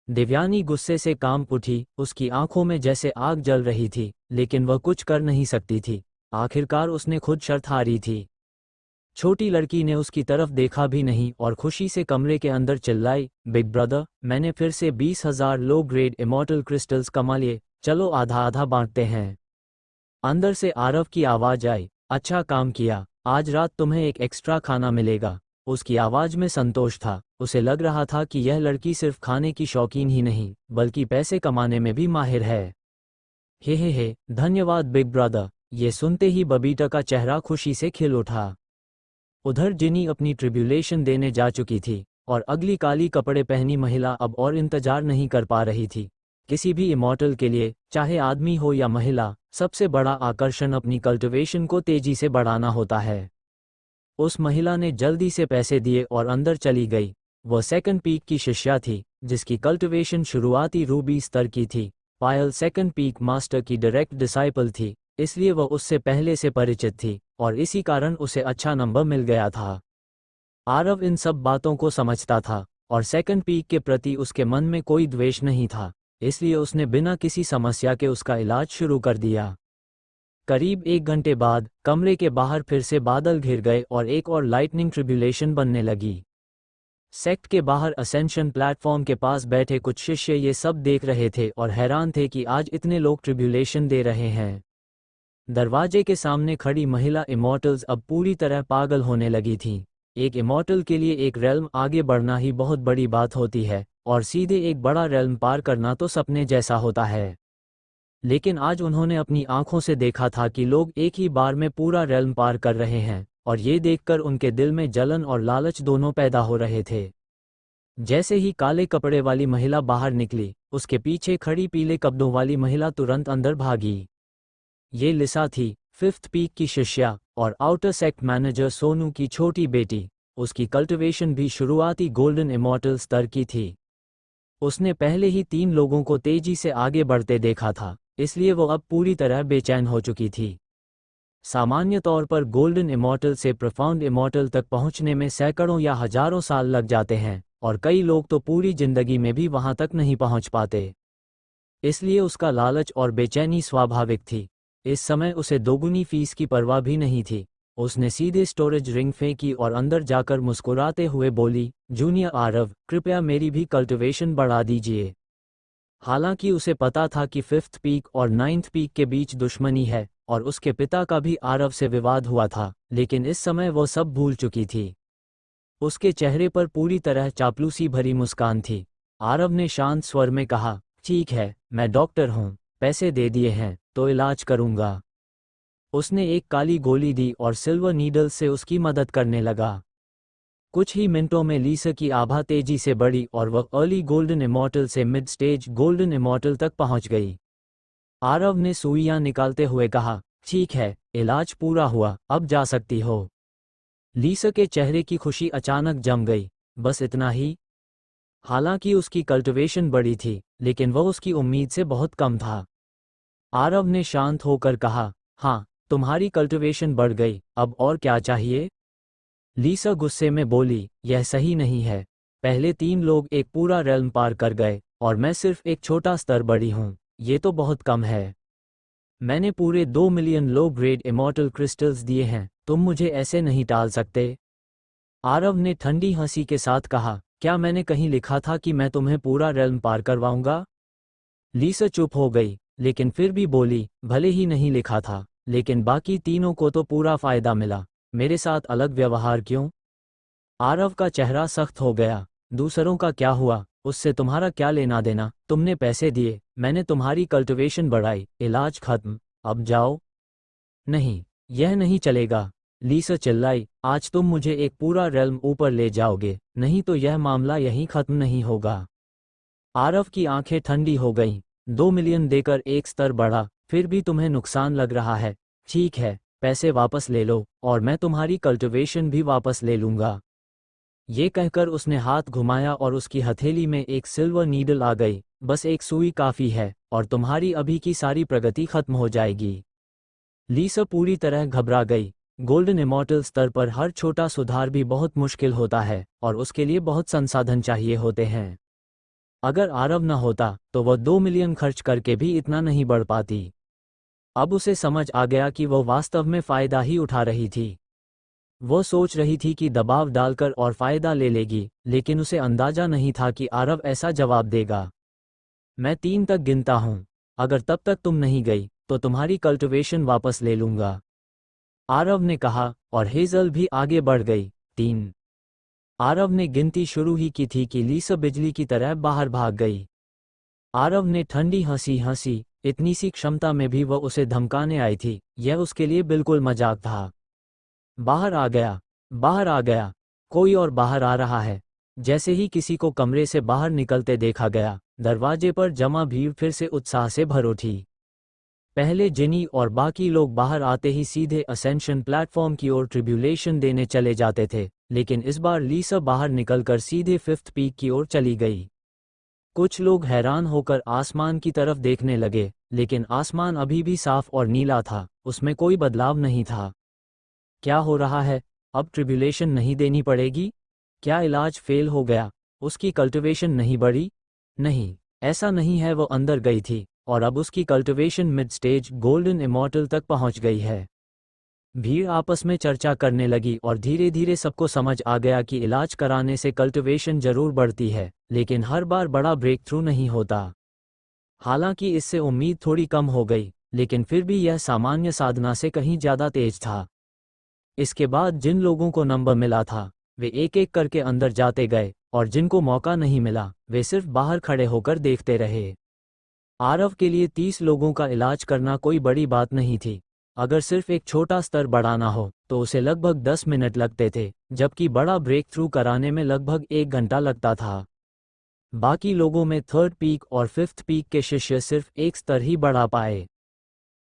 देवयानी गुस्से से कांप उठी। उसकी आंखों में जैसे आग जल रही थी, लेकिन वह कुछ कर नहीं सकती थी। आखिरकार उसने खुद शर्त हारी थी। छोटी लड़की ने उसकी तरफ देखा भी नहीं और खुशी से कमरे के अंदर चिल्लाई, बिग ब्रदर, मैंने फिर से 20,000 लो ग्रेड इमॉर्टल क्रिस्टल्स कमा लिए, चलो आधा आधा बांटते हैं। अंदर से आरव की आवाज आई, अच्छा काम किया, आज रात तुम्हें एक एक्स्ट्रा खाना मिलेगा। उसकी आवाज में संतोष था। उसे लग रहा था कि यह लड़की सिर्फ खाने की शौकीन ही नहीं, बल्कि पैसे कमाने में भी माहिर है। हे, धन्यवाद बिग ब्रदर। ये सुनते ही बबीता का चेहरा खुशी से खिल उठा। उधर जिनी अपनी ट्रिब्यूलेशन देने जा चुकी थी और अगली काली कपड़े पहनी महिला अब और इंतजार नहीं कर पा रही थी। किसी भी इमॉर्टल के लिए, चाहे आदमी हो या महिला, सबसे बड़ा आकर्षण अपनी कल्टिवेशन को तेजी से बढ़ाना होता है। उस महिला ने जल्दी से पैसे दिए और अंदर चली गई। वह सेकंड पीक की शिष्या थी, जिसकी कल्टिवेशन शुरुआती रूबी स्तर की थी। पायल सेकंड पीक मास्टर की डायरेक्ट डिसाइपल थी, इसलिए वह उससे पहले से परिचित थी और इसी कारण उसे अच्छा नंबर मिल गया था। आरव इन सब बातों को समझता था और सेकंड पीक के प्रति उसके मन में कोई द्वेष नहीं था, इसलिए उसने बिना किसी समस्या के उसका इलाज शुरू कर दिया। करीब 1 घंटे बाद कमरे के बाहर फिर से बादल घिर गए और एक और लाइटनिंग ट्रिब्यूलेशन बनने लगी। सेक्ट के बाहर असेंशन प्लेटफॉर्म के पास बैठे कुछ शिष्य ये सब देख रहे थे और हैरान थे कि आज इतने लोग ट्रिब्यूलेशन दे रहे हैं। दरवाजे के सामने खड़ी महिला इमॉर्टल्स अब पूरी तरह पागल होने लगी थीं। एक इमॉर्टल के लिए एक रेल्म आगे बढ़ना ही बहुत बड़ी बात होती है और सीधे एक बड़ा रेल्म पार करना तो सपने जैसा होता है। लेकिन आज उन्होंने अपनी आंखों से देखा था कि लोग एक ही बार में पूरा रेल्म पार कर रहे हैं और ये देखकर उनके दिल में जलन और लालच दोनों पैदा हो रहे थे। जैसे ही काले कपड़े वाली महिला बाहर निकली, उसके पीछे खड़ी पीले कपड़ों वाली महिला तुरंत अंदर भागी। ये लिसा थी, 5th पीक की शिष्या और आउटर सेक्ट मैनेजर सोनू की छोटी बेटी। उसकी कल्टिवेशन भी शुरुआती गोल्डन इमॉर्टल स्तर की थी। उसने पहले ही 3 लोगों को तेजी से आगे बढ़ते देखा था, इसलिए वो अब पूरी तरह बेचैन हो चुकी थी। सामान्य तौर पर गोल्डन इमॉर्टल से प्रोफाउंड इमॉर्टल तक पहुंचने में सैकड़ों या हजारों साल लग जाते हैं और कई लोग तो पूरी जिंदगी में भी वहां तक नहीं पहुंच पाते। इसलिए उसका लालच और बेचैनी स्वाभाविक थी। इस समय उसे दोगुनी फीस की परवाह भी नहीं थी। उसने सीधे स्टोरेज रिंग फेंकी और अंदर जाकर मुस्कुराते हुए बोली, जूनियर आरव, कृपया मेरी भी कल्टिवेशन बढ़ा दीजिए। हालांकि उसे पता था कि 5th पीक और 9th पीक के बीच दुश्मनी है और उसके पिता का भी आरव से विवाद हुआ था, लेकिन इस समय वो सब भूल चुकी थी। उसके चेहरे पर पूरी तरह चापलूसी भरी मुस्कान थी। आरव ने शांत स्वर में कहा, ठीक है, मैं डॉक्टर हूँ, पैसे दे दिए हैं तो इलाज करूँगा। उसने एक काली गोली दी और सिल्वर नीडल से उसकी मदद करने लगा। कुछ ही मिनटों में लीसा की आभा तेजी से बढ़ी और वह अर्ली गोल्डन इमॉर्टल से मिड स्टेज गोल्डन इमॉर्टल तक पहुंच गई। आरव ने सुइयां निकालते हुए कहा, ठीक है, इलाज पूरा हुआ, अब जा सकती हो। लीसा के चेहरे की खुशी अचानक जम गई। बस इतना ही? हालांकि उसकी कल्टिवेशन बड़ी थी, लेकिन वह उसकी उम्मीद से बहुत कम था। आरव ने शांत होकर कहा, हाँ, तुम्हारी कल्टिवेशन बढ़ गई, अब और क्या चाहिए? लीसा गुस्से में बोली, यह सही नहीं है। पहले 3 लोग एक पूरा रेल्म पार कर गए और मैं सिर्फ एक छोटा स्तर बढ़ी हूँ, ये तो बहुत कम है। मैंने पूरे 2 million low grade immortal crystals दिए हैं, तुम मुझे ऐसे नहीं टाल सकते। आरव ने ठंडी हंसी के साथ कहा, क्या मैंने कहीं लिखा था कि मैं तुम्हें पूरा रेल्म पार करवाऊंगा? लीसा चुप हो गई, लेकिन फिर भी बोली, भले ही नहीं लिखा था, लेकिन बाकी तीनों को तो पूरा फायदा मिला, मेरे साथ अलग व्यवहार क्यों? आरव का चेहरा सख्त हो गया। दूसरों का क्या हुआ, उससे तुम्हारा क्या लेना देना? तुमने पैसे दिए, मैंने तुम्हारी कल्टीवेशन बढ़ाई, इलाज खत्म, अब जाओ। नहीं, यह नहीं चलेगा, लीसा चिल्लाई, आज तुम मुझे एक पूरा रेल्म ऊपर ले जाओगे, नहीं तो यह मामला यहीं खत्म नहीं होगा। आरव की आंखें ठंडी हो गईं। 2 मिलियन देकर एक स्तर बढ़ा, फिर भी तुम्हें नुकसान लग रहा है। ठीक है, पैसे वापस ले लो, और मैं तुम्हारी कल्टीवेशन भी वापस ले लूंगा। ये कहकर उसने हाथ घुमाया और उसकी हथेली में एक सिल्वर नीडल आ गई। बस एक सुई काफ़ी है, और तुम्हारी अभी की सारी प्रगति खत्म हो जाएगी। लीसा पूरी तरह घबरा गई। गोल्डन इमॉर्टल स्तर पर हर छोटा सुधार भी बहुत मुश्किल होता है, और उसके लिए बहुत संसाधन चाहिए होते हैं। अगर आरव न होता, तो वह 2 मिलियन खर्च करके भी इतना नहीं बढ़ पाती। अब उसे समझ आ गया कि वह वास्तव में फ़ायदा ही उठा रही थी। वो सोच रही थी कि दबाव डालकर और फ़ायदा ले लेगी, लेकिन उसे अंदाजा नहीं था कि आरव ऐसा जवाब देगा। मैं 3 तक गिनता हूँ, अगर तब तक तुम नहीं गई, तो तुम्हारी कल्टीवेशन वापस ले लूँगा, आरव ने कहा, और हेज़ल भी आगे बढ़ गई। 3। आरव ने गिनती शुरू ही की थी कि लीसा बिजली की तरह बाहर भाग गई। आरव ने ठंडी हंसी हंसी, इतनी सी क्षमता में भी वह उसे धमकाने आई थी, यह उसके लिए बिल्कुल मजाक था। बाहर आ गया, बाहर आ गया, कोई और बाहर आ रहा है। जैसे ही किसी को कमरे से बाहर निकलते देखा गया, दरवाजे पर जमा भीड़ फिर से उत्साह से भर उठी। पहले जिनी और बाकी लोग बाहर आते ही सीधे असेंशन प्लेटफॉर्म की ओर ट्रिब्यूलेशन देने चले जाते थे, लेकिन इस बार लीसा बाहर निकलकर सीधे 5th पीक की ओर चली गई। कुछ लोग हैरान होकर आसमान की तरफ देखने लगे, लेकिन आसमान अभी भी साफ और नीला था, उसमें कोई बदलाव नहीं था। क्या हो रहा है? अब ट्रिब्यूलेशन नहीं देनी पड़ेगी? क्या इलाज फेल हो गया? उसकी कल्टीवेशन नहीं बढ़ी? नहीं, ऐसा नहीं है। वो अंदर गई थी, और अब उसकी cultivation mid stage golden immortal तक पहुंच गई है। भीड़ आपस में चर्चा करने लगी, और धीरे धीरे सबको समझ आ गया कि इलाज कराने से कल्टीवेशन जरूर बढ़ती है, लेकिन हर बार बड़ा ब्रेक थ्रू नहीं होता। हालांकि इससे उम्मीद थोड़ी कम हो गई, लेकिन फिर भी यह सामान्य साधना से कहीं ज़्यादा तेज था। इसके बाद जिन लोगों को नंबर मिला था, वे एक एक करके अंदर जाते गए, और जिनको मौका नहीं मिला, वे सिर्फ बाहर खड़े होकर देखते रहे। आरव के लिए 30 लोगों का इलाज करना कोई बड़ी बात नहीं थी। अगर सिर्फ एक छोटा स्तर बढ़ाना हो, तो उसे लगभग 10 मिनट लगते थे, जबकि बड़ा ब्रेक थ्रू कराने में लगभग 1 घंटा लगता था। बाकी लोगों में 3rd पीक और 5th पीक के शिष्य सिर्फ एक स्तर ही बढ़ा पाए,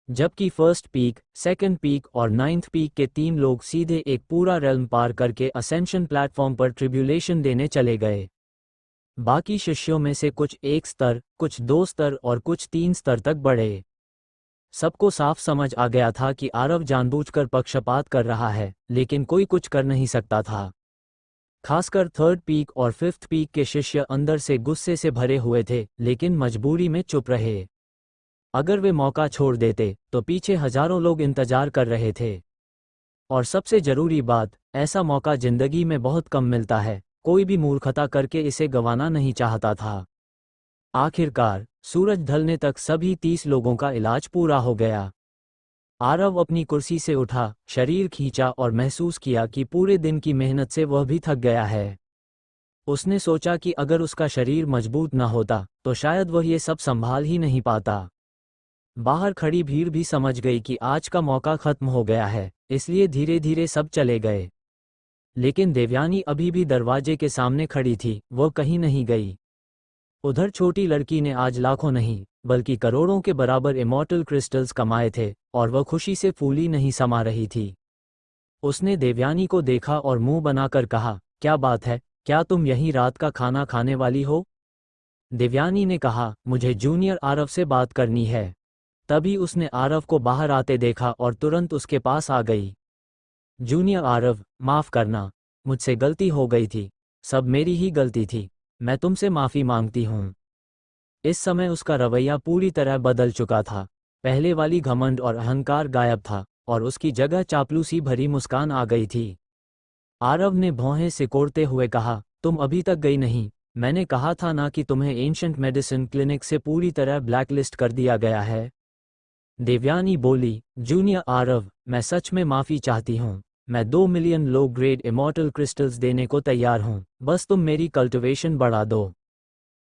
जबकि 1st पीक, 2nd पीक और 9th पीक के 3 लोग सीधे एक पूरा रेल्म पार करके असेंशन प्लेटफॉर्म पर ट्रिब्यूलेशन देने चले गए। बाकी शिष्यों में से कुछ 1 स्तर, कुछ 2 स्तर और कुछ 3 स्तर तक बढ़े। सबको साफ समझ आ गया था कि आरव जानबूझकर पक्षपात कर रहा है, लेकिन कोई कुछ कर नहीं सकता था। खासकर 3rd पीक और 5th पीक के शिष्य अंदर से गुस्से से भरे हुए थे, लेकिन मजबूरी में चुप रहे। अगर वे मौका छोड़ देते, तो पीछे हजारों लोग इंतजार कर रहे थे। और सबसे जरूरी बात, ऐसा मौका जिंदगी में बहुत कम मिलता है, कोई भी मूर्खता करके इसे गंवाना नहीं चाहता था। आखिरकार, सूरज ढलने तक सभी 30 लोगों का इलाज पूरा हो गया। आरव अपनी कुर्सी से उठा, शरीर खींचा और महसूस किया कि पूरे दिन की मेहनत से वह भी थक गया है। उसने सोचा कि अगर उसका शरीर मजबूत न होता, तो शायद वह ये सब संभाल ही नहीं पाता। बाहर खड़ी भीड़ भी समझ गई कि आज का मौका खत्म हो गया है, इसलिए धीरे धीरे सब चले गए। लेकिन देवयानी अभी भी दरवाजे के सामने खड़ी थी, वो कहीं नहीं गई। उधर छोटी लड़की ने आज लाखों नहीं, बल्कि करोड़ों के बराबर इमॉर्टल क्रिस्टल्स कमाए थे, और वह खुशी से फूली नहीं समा रही थी। उसने देवयानी को देखा और मुंह बनाकर कहा, क्या बात है, क्या तुम यहीं रात का खाना खाने वाली हो? देवयानी ने कहा, मुझे जूनियर आरव से बात करनी है। तभी उसने आरव को बाहर आते देखा और तुरंत उसके पास आ गई। जूनियर आरव, माफ़ करना, मुझसे गलती हो गई थी, सब मेरी ही गलती थी, मैं तुमसे माफ़ी मांगती हूँ। इस समय उसका रवैया पूरी तरह बदल चुका था। पहले वाली घमंड और अहंकार गायब था, और उसकी जगह चापलूसी भरी मुस्कान आ गई थी। आरव ने भौहें सिकोड़ते हुए कहा, तुम अभी तक गई नहीं, मैंने कहा था ना कि तुम्हें एंशंट मेडिसिन क्लिनिक से पूरी तरह ब्लैकलिस्ट कर दिया गया है। देवयानी बोली, जूनियर आरव, मैं सच में माफ़ी चाहती हूँ। मैं 2 million low grade immortal crystals देने को तैयार हूँ, बस तुम मेरी कल्टिवेशन बढ़ा दो।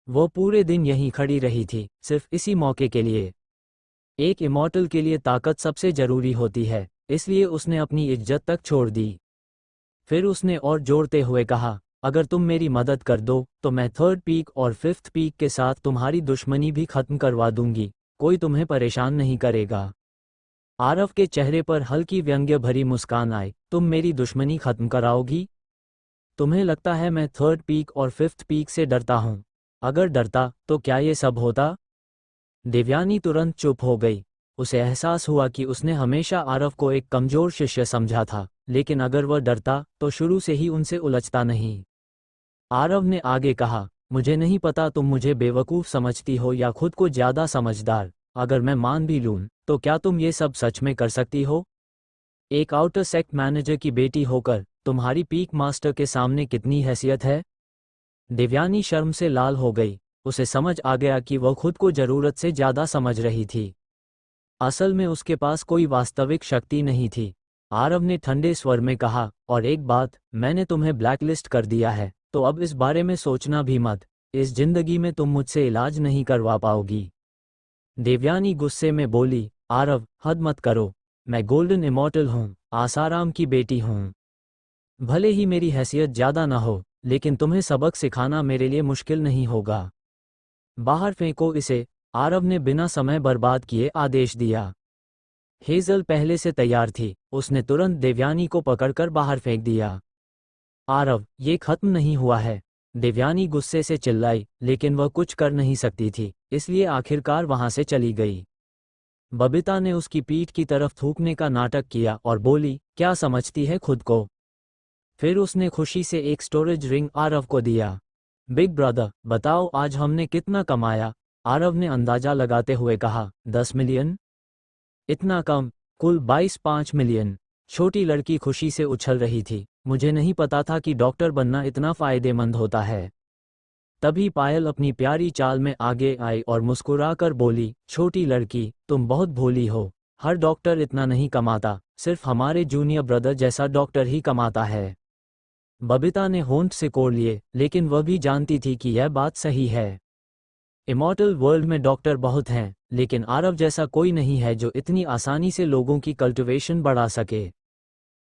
वो पूरे दिन यहीं खड़ी रही थी, सिर्फ इसी मौके के लिए। एक इमॉर्टल के लिए ताकत सबसे जरूरी होती है, इसलिए उसने अपनी इज्जत तक छोड़ दी। फिर उसने और जोड़ते हुए कहा, अगर तुम मेरी मदद कर दो तो मैं 3rd पीक और 5th पीक के साथ तुम्हारी दुश्मनी भी खत्म करवा दूंगी, कोई तुम्हें परेशान नहीं करेगा। आरव के चेहरे पर हल्की व्यंग्य भरी मुस्कान आई, तुम मेरी दुश्मनी खत्म कराओगी? तुम्हें लगता है मैं 3rd पीक और 5th पीक से डरता हूँ? अगर डरता तो क्या ये सब होता? देवयानी तुरंत चुप हो गई। उसे एहसास हुआ कि उसने हमेशा आरव को एक कमजोर शिष्य समझा था, लेकिन अगर वह डरता तो शुरू से ही उनसे उलझता नहीं। आरव ने आगे कहा, मुझे नहीं पता तुम मुझे बेवकूफ़ समझती हो या खुद को ज़्यादा समझदार। अगर मैं मान भी लूँ तो क्या तुम ये सब सच में कर सकती हो? एक आउटर सेक्ट मैनेजर की बेटी होकर तुम्हारी पीक मास्टर के सामने कितनी हैसियत है? देवयानी शर्म से लाल हो गई। उसे समझ आ गया कि वह खुद को ज़रूरत से ज़्यादा समझ रही थी। असल में उसके पास कोई वास्तविक शक्ति नहीं थी। आरव ने ठंडे स्वर में कहा, और एक बात, मैंने तुम्हें ब्लैकलिस्ट कर दिया है, तो अब इस बारे में सोचना भी मत। इस जिंदगी में तुम मुझसे इलाज नहीं करवा पाओगी। देवयानी गुस्से में बोली, आरव, हद मत करो। मैं गोल्डन इमॉर्टल हूँ, आसाराम की बेटी हूँ। भले ही मेरी हैसियत ज़्यादा ना हो, लेकिन तुम्हें सबक सिखाना मेरे लिए मुश्किल नहीं होगा। बाहर फेंको इसे। आरव ने बिना समय बर्बाद किए आदेश दिया। हेजल पहले से तैयार थी, उसने तुरंत देवयानी को पकड़कर बाहर फेंक दिया। आरव, ये खत्म नहीं हुआ है। देवयानी गुस्से से चिल्लाई, लेकिन वह कुछ कर नहीं सकती थी, इसलिए आखिरकार वहां से चली गई। बबीता ने उसकी पीठ की तरफ थूकने का नाटक किया और बोली, क्या समझती है खुद को? फिर उसने खुशी से एक स्टोरेज रिंग आरव को दिया। बिग ब्रदर, बताओ आज हमने कितना कमाया? आरव ने अंदाजा लगाते हुए कहा, 10 मिलियन? इतना कम? कुल 22.5 मिलियन। छोटी लड़की खुशी से उछल रही थी, मुझे नहीं पता था कि डॉक्टर बनना इतना फायदेमंद होता है। तभी पायल अपनी प्यारी चाल में आगे आई और मुस्कुराकर बोली, छोटी लड़की, तुम बहुत भोली हो। हर डॉक्टर इतना नहीं कमाता, सिर्फ हमारे जूनियर ब्रदर जैसा डॉक्टर ही कमाता है। बबीता ने होंठ सिकोड़ लिए, लेकिन वह भी जानती थी कि यह बात सही है। इमॉर्टल वर्ल्ड में डॉक्टर बहुत हैं, लेकिन आरव जैसा कोई नहीं है जो इतनी आसानी से लोगों की कल्टिवेशन बढ़ा सके।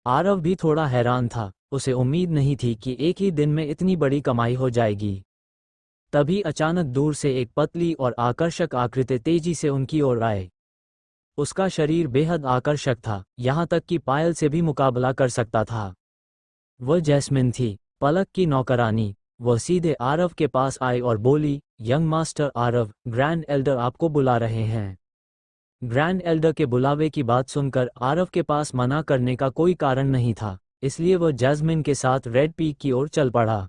आरव भी थोड़ा हैरान था, उसे उम्मीद नहीं थी कि एक ही दिन में इतनी बड़ी कमाई हो जाएगी। तभी अचानक दूर से एक पतली और आकर्षक आकृति तेजी से उनकी ओर आए। उसका शरीर बेहद आकर्षक था, यहाँ तक कि पायल से भी मुकाबला कर सकता था। वह जैस्मिन थी, पलक की नौकरानी। वह सीधे आरव के पास आई और बोली, young master Aarav, grand Elder आपको बुला रहे हैं। ग्रैंड एल्डर के बुलावे की बात सुनकर आरव के पास मना करने का कोई कारण नहीं था, इसलिए वह जैस्मिन के साथ रेड पीक की ओर चल पड़ा।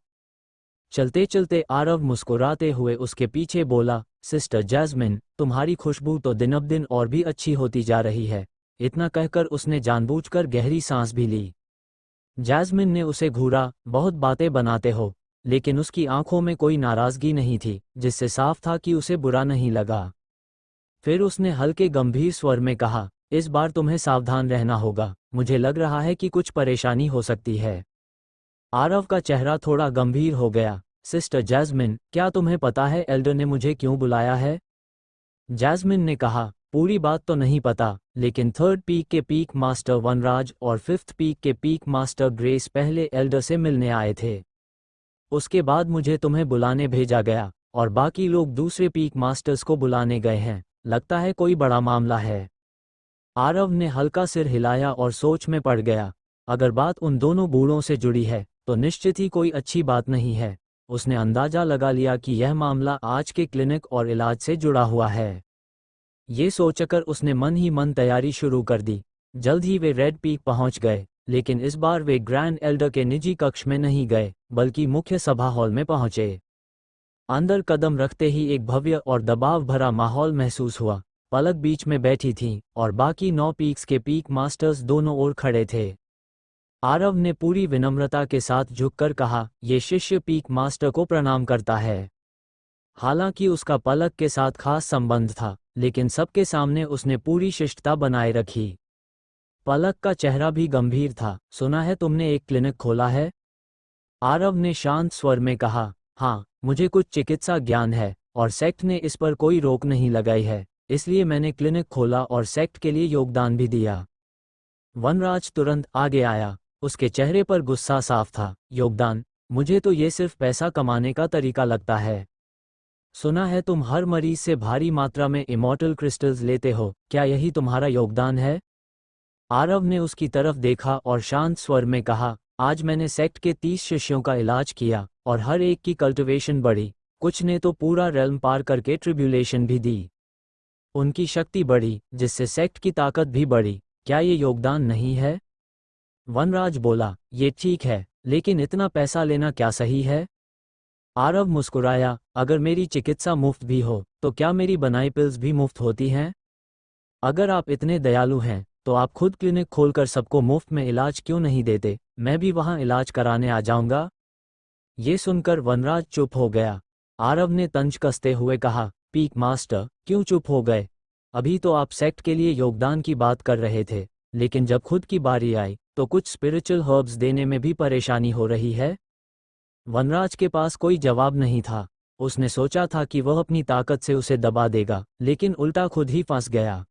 चलते चलते आरव मुस्कुराते हुए उसके पीछे बोला, सिस्टर जैस्मिन, तुम्हारी खुशबू तो दिनब-दिन और भी अच्छी होती जा रही है। इतना कहकर उसने जानबूझकर गहरी सांस भी ली। जैस्मिन ने उसे घूरा, बहुत बातें बनाते हो, लेकिन उसकी आंखों में कोई नाराजगी नहीं थी, जिससे साफ था कि उसे बुरा नहीं लगा। फिर उसने हल्के गंभीर स्वर में कहा, इस बार तुम्हें सावधान रहना होगा, मुझे लग रहा है कि कुछ परेशानी हो सकती है। आरव का चेहरा थोड़ा गंभीर हो गया। सिस्टर जैस्मिन, क्या तुम्हें पता है एल्डर ने मुझे क्यों बुलाया है? जैस्मिन ने कहा, पूरी बात तो नहीं पता, लेकिन 3rd पीक के पीक मास्टर वनराज और 5th पीक के पीक मास्टर ग्रेस पहले एल्डर से मिलने आए थे। उसके बाद मुझे तुम्हें बुलाने भेजा गया, और बाकी लोग दूसरे पीक मास्टर्स को बुलाने गए हैं। लगता है कोई बड़ा मामला है। आरव ने हल्का सिर हिलाया और सोच में पड़ गया। अगर बात उन दोनों बूढ़ों से जुड़ी है तो निश्चित ही कोई अच्छी बात नहीं है। उसने अंदाजा लगा लिया कि यह मामला आज के क्लिनिक और इलाज से जुड़ा हुआ है। ये सोचकर उसने मन ही मन तैयारी शुरू कर दी। जल्द ही वे रेड पीक पहुंच गए, लेकिन इस बार वे ग्रैंड एल्डर के निजी कक्ष में नहीं गए, बल्कि मुख्य सभा हॉल में पहुंचे। अंदर कदम रखते ही एक भव्य और दबाव भरा माहौल महसूस हुआ। पलक बीच में बैठी थी और बाकी 9 पीक्स के पीक मास्टर्स दोनों ओर खड़े थे। आरव ने पूरी विनम्रता के साथ झुककर कहा, ये शिष्य पीक मास्टर को प्रणाम करता है। हालांकि उसका पलक के साथ खास संबंध था, लेकिन सबके सामने उसने पूरी शिष्टता बनाए रखी। पलक का चेहरा भी गंभीर था। सुना है तुमने एक क्लिनिक खोला है? आरव ने शांत स्वर में कहा, हाँ, मुझे कुछ चिकित्सा ज्ञान है और सेक्ट ने इस पर कोई रोक नहीं लगाई है, इसलिए मैंने क्लिनिक खोला और सेक्ट के लिए योगदान भी दिया। वनराज तुरंत आगे आया। उसके चेहरे पर गुस्सा साफ था। योगदान? मुझे तो ये सिर्फ पैसा कमाने का तरीका लगता है। सुना है तुम हर मरीज से भारी मात्रा में इमॉर्टल क्रिस्टल्स लेते हो, क्या यही तुम्हारा योगदान है? आरव ने उसकी तरफ देखा और शांत स्वर में कहा, आज मैंने सेक्ट के 30 शिष्यों का इलाज किया और हर एक की कल्टिवेशन बढ़ी। कुछ ने तो पूरा रेल्म पार करके ट्रिब्यूलेशन भी दी। उनकी शक्ति बढ़ी, जिससे सेक्ट की ताकत भी बढ़ी। क्या ये योगदान नहीं है? वनराज बोला, ये ठीक है, लेकिन इतना पैसा लेना क्या सही है? आरव मुस्कुराया, अगर मेरी चिकित्सा मुफ्त भी हो तो क्या मेरी बनाई पिल्स भी मुफ्त होती हैं? अगर आप इतने दयालु हैं तो आप खुद क्लिनिक खोलकर सबको मुफ्त में इलाज क्यों नहीं देते? मैं भी वहां इलाज कराने आ जाऊंगा। ये सुनकर वनराज चुप हो गया। आरव ने तंज कसते हुए कहा, पीक मास्टर, क्यों चुप हो गए? अभी तो आप सेक्ट के लिए योगदान की बात कर रहे थे, लेकिन जब खुद की बारी आई तो कुछ स्पिरिचुअल हर्ब्स देने में भी परेशानी हो रही है। वनराज के पास कोई जवाब नहीं था। उसने सोचा था कि वह अपनी ताकत से उसे दबा देगा, लेकिन उल्टा खुद ही फंस गया।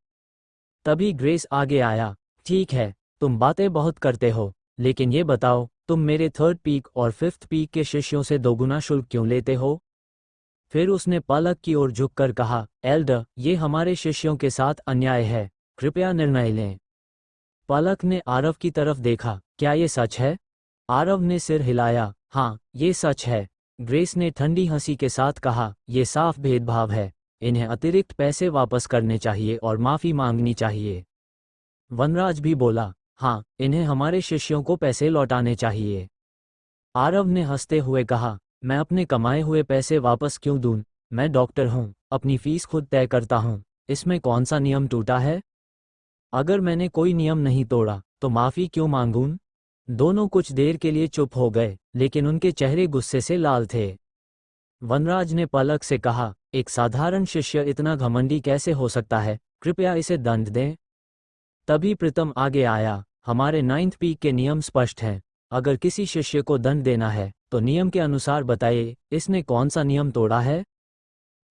तभी ग्रेस आगे आया, ठीक है, तुम बातें बहुत करते हो, लेकिन ये बताओ, तुम मेरे 3rd पीक और 5th पीक के शिष्यों से दोगुना शुल्क क्यों लेते हो? फिर उसने पलक की ओर झुककर कहा, एल्डर, ये हमारे शिष्यों के साथ अन्याय है, कृपया निर्णय लें। पलक ने आरव की तरफ देखा, क्या ये सच है? आरव ने सिर हिलाया, हाँ, ये सच है। ग्रेस ने ठंडी हंसी के साथ कहा, ये साफ भेदभाव है। इन्हें अतिरिक्त पैसे वापस करने चाहिए और माफी मांगनी चाहिए। वनराज भी बोला, हाँ, इन्हें हमारे शिष्यों को पैसे लौटाने चाहिए। आरव ने हंसते हुए कहा, मैं अपने कमाए हुए पैसे वापस क्यों दूं? मैं डॉक्टर हूँ, अपनी फीस खुद तय करता हूँ। इसमें कौन सा नियम टूटा है? अगर मैंने कोई नियम नहीं तोड़ा तो माफी क्यों मांगूं? दोनों कुछ देर के लिए चुप हो गए, लेकिन उनके चेहरे गुस्से से लाल थे। वनराज ने पलक से कहा, एक साधारण शिष्य इतना घमंडी कैसे हो सकता है? कृपया इसे दंड दें। तभी प्रीतम आगे आया, हमारे 9th पीक के नियम स्पष्ट हैं। अगर किसी शिष्य को दंड देना है तो नियम के अनुसार बताइए, इसने कौन सा नियम तोड़ा है?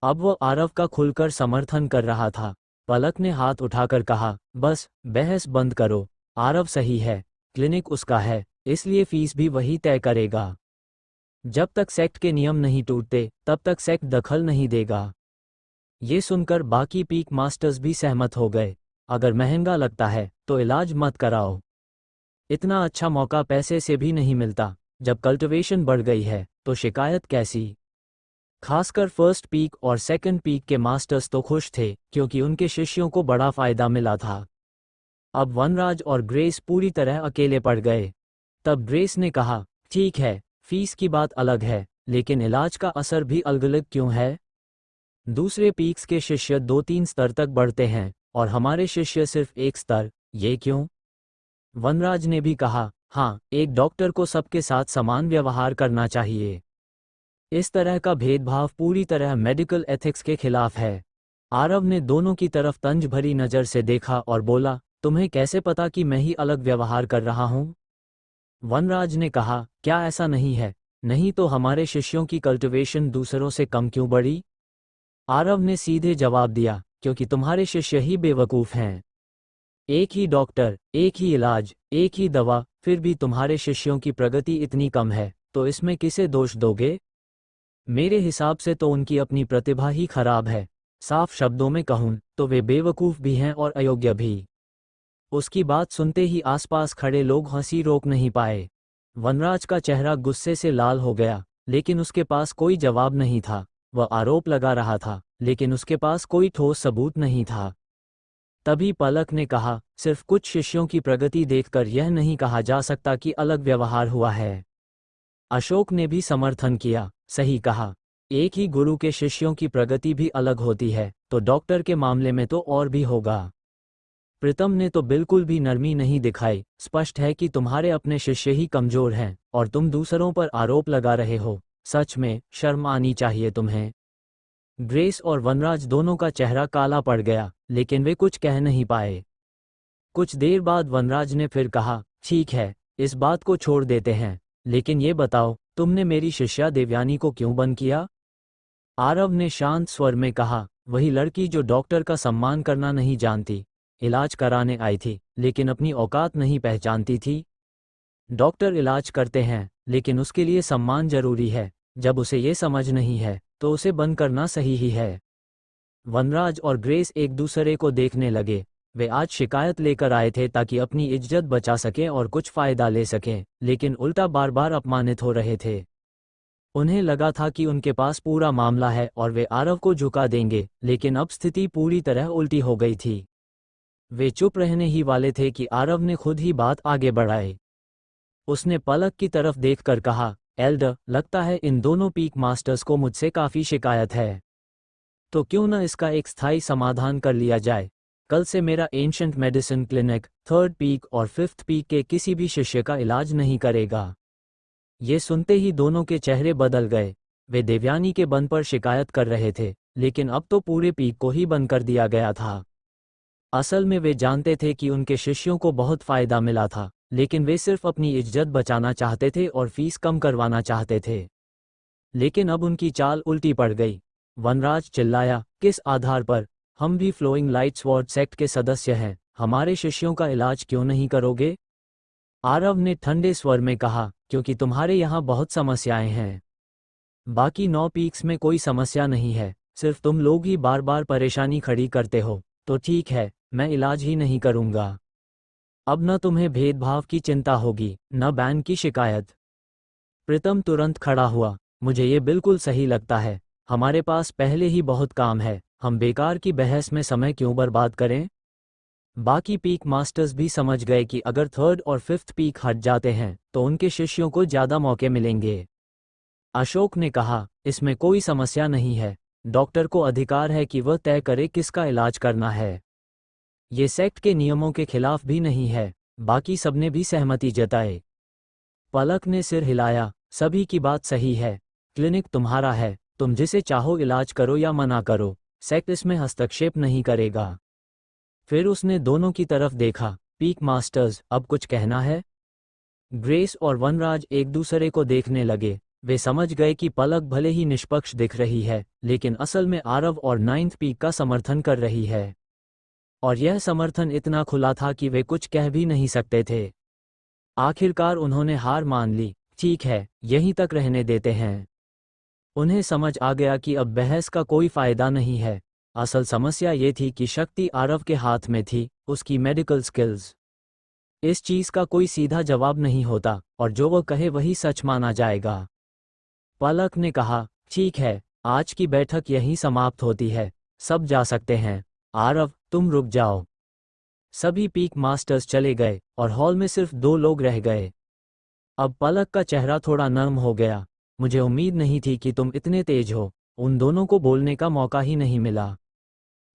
अब वो आरव का खुलकर समर्थन कर रहा था। पलक ने हाथ उठाकर कहा, बस बहस बंद करो। आरव सही है, क्लिनिक उसका है, इसलिए फीस भी वही तय करेगा। जब तक सेक्ट के नियम नहीं टूटते तब तक सेक्ट दखल नहीं देगा। ये सुनकर बाकी पीक मास्टर्स भी सहमत हो गए। अगर महंगा लगता है तो इलाज मत कराओ। इतना अच्छा मौका पैसे से भी नहीं मिलता। जब कल्टिवेशन बढ़ गई है तो शिकायत कैसी? खासकर 1st पीक और 2nd पीक के मास्टर्स तो खुश थे, क्योंकि उनके शिष्यों को बड़ा फायदा मिला था। अब वनराज और ग्रेस पूरी तरह अकेले पड़ गए। तब ग्रेस ने कहा, ठीक है, फीस की बात अलग है, लेकिन इलाज का असर भी अलग-अलग क्यों है? दूसरे पीक्स के शिष्य 2-3 स्तर तक बढ़ते हैं और हमारे शिष्य सिर्फ 1 स्तर, ये क्यों? वनराज ने भी कहा, हाँ, एक डॉक्टर को सबके साथ समान व्यवहार करना चाहिए। इस तरह का भेदभाव पूरी तरह मेडिकल एथिक्स के खिलाफ है। आरव ने दोनों की तरफ तंज भरी नज़र से देखा और बोला, तुम्हें कैसे पता कि मैं ही अलग व्यवहार कर रहा हूँ? वनराज ने कहा, क्या ऐसा नहीं है? नहीं तो हमारे शिष्यों की कल्टिवेशन दूसरों से कम क्यों बढ़ी? आरव ने सीधे जवाब दिया, क्योंकि तुम्हारे शिष्य ही बेवकूफ़ हैं। एक ही डॉक्टर, एक ही इलाज, एक ही दवा, फिर भी तुम्हारे शिष्यों की प्रगति इतनी कम है, तो इसमें किसे दोष दोगे? मेरे हिसाब से तो उनकी अपनी प्रतिभा ही खराब है। साफ शब्दों में कहूं तो वे बेवकूफ़ भी हैं और अयोग्य भी। उसकी बात सुनते ही आसपास खड़े लोग हंसी रोक नहीं पाए। वनराज का चेहरा गुस्से से लाल हो गया, लेकिन उसके पास कोई जवाब नहीं था। वह आरोप लगा रहा था, लेकिन उसके पास कोई ठोस सबूत नहीं था। तभी पलक ने कहा, सिर्फ कुछ शिष्यों की प्रगति देखकर यह नहीं कहा जा सकता कि अलग व्यवहार हुआ है। अशोक ने भी समर्थन किया, सही कहा। एक ही गुरु के शिष्यों की प्रगति भी अलग होती है, तो डॉक्टर के मामले में तो और भी होगा। प्रीतम ने तो बिल्कुल भी नरमी नहीं दिखाई। स्पष्ट है कि तुम्हारे अपने शिष्य ही कमजोर हैं और तुम दूसरों पर आरोप लगा रहे हो। सच में शर्म आनी चाहिए तुम्हें। ग्रेस और वनराज दोनों का चेहरा काला पड़ गया, लेकिन वे कुछ कह नहीं पाए। कुछ देर बाद वनराज ने फिर कहा, ठीक है, इस बात को छोड़ देते हैं, लेकिन ये बताओ, तुमने मेरी शिष्या देवयानी को क्यों बंद किया? आरव ने शांत स्वर में कहा, वही लड़की जो डॉक्टर का सम्मान करना नहीं जानती, इलाज कराने आई थी, लेकिन अपनी औकात नहीं पहचानती थी। डॉक्टर इलाज करते हैं, लेकिन उसके लिए सम्मान जरूरी है। जब उसे ये समझ नहीं है, तो उसे बंद करना सही ही है। वनराज और ग्रेस एक दूसरे को देखने लगे। वे आज शिकायत लेकर आए थे ताकि अपनी इज्जत बचा सकें और कुछ फायदा ले सकें, लेकिन उल्टा बार बार अपमानित हो रहे थे। उन्हें लगा था कि उनके पास पूरा मामला है और वे आरव को झुका देंगे, लेकिन अब स्थिति पूरी तरह उल्टी हो गई थी। वे चुप रहने ही वाले थे कि आरव ने खुद ही बात आगे बढ़ाई। उसने पलक की तरफ देखकर कहा, एल्डर, लगता है इन दोनों पीक मास्टर्स को मुझसे काफ़ी शिकायत है। तो क्यों न इसका एक स्थायी समाधान कर लिया जाए। कल से मेरा ancient medicine clinic 3rd peak और 5th पीक के किसी भी शिष्य का इलाज नहीं करेगा। ये सुनते ही दोनों के चेहरे बदल गए। वे देवयानी के बंद पर शिकायत कर रहे थे, लेकिन अब तो पूरे पीक को ही बंद कर दिया गया था। असल में वे जानते थे कि उनके शिष्यों को बहुत फायदा मिला था, लेकिन वे सिर्फ अपनी इज्जत बचाना चाहते थे और फीस कम करवाना चाहते थे। लेकिन अब उनकी चाल उल्टी पड़ गई। वनराज चिल्लाया, किस आधार पर? हम भी फ्लोइंग लाइट स्वॉर्ड सेक्ट के सदस्य हैं, हमारे शिष्यों का इलाज क्यों नहीं करोगे? आरव ने ठंडे स्वर में कहा, क्योंकि तुम्हारे यहाँ बहुत समस्याएं हैं। बाकी 9 पीक्स में कोई समस्या नहीं है, सिर्फ तुम लोग ही बार बार परेशानी खड़ी करते हो। तो ठीक है, मैं इलाज ही नहीं करूँगा। अब न तुम्हें भेदभाव की चिंता होगी, न बैन की शिकायत। प्रीतम तुरंत खड़ा हुआ, मुझे ये बिल्कुल सही लगता है। हमारे पास पहले ही बहुत काम है, हम बेकार की बहस में समय क्यों बर्बाद करें? बाकी पीक मास्टर्स भी समझ गए कि अगर 3rd और 5th पीक हट जाते हैं, तो उनके शिष्यों को ज़्यादा मौके मिलेंगे। अशोक ने कहा, इसमें कोई समस्या नहीं है। डॉक्टर को अधिकार है कि वह तय करे किसका इलाज करना है। ये सेक्ट के नियमों के खिलाफ भी नहीं है। बाकी सबने भी सहमति जताई। पलक ने सिर हिलाया, सभी की बात सही है। क्लिनिक तुम्हारा है, तुम जिसे चाहो इलाज करो या मना करो, सेक्ट इसमें हस्तक्षेप नहीं करेगा। फिर उसने दोनों की तरफ देखा, पीक मास्टर्स, अब कुछ कहना है? ग्रेस और वनराज एक दूसरे को देखने लगे। वे समझ गए कि पलक भले ही निष्पक्ष दिख रही है, लेकिन असल में आरव और 9th पीक का समर्थन कर रही है। और यह समर्थन इतना खुला था कि वे कुछ कह भी नहीं सकते थे। आखिरकार उन्होंने हार मान ली। ठीक है, यहीं तक रहने देते हैं। उन्हें समझ आ गया कि अब बहस का कोई फायदा नहीं है। असल समस्या ये थी कि शक्ति आरव के हाथ में थी, उसकी मेडिकल स्किल्स। इस चीज का कोई सीधा जवाब नहीं होता, और जो वह कहे वही सच माना जाएगा। पलक ने कहा, ठीक है, आज की बैठक यहीं समाप्त होती है, सब जा सकते हैं। आरव, तुम रुक जाओ। सभी पीक मास्टर्स चले गए और हॉल में सिर्फ 2 लोग रह गए। अब पलक का चेहरा थोड़ा नर्म हो गया। मुझे उम्मीद नहीं थी कि तुम इतने तेज हो। उन दोनों को बोलने का मौका ही नहीं मिला।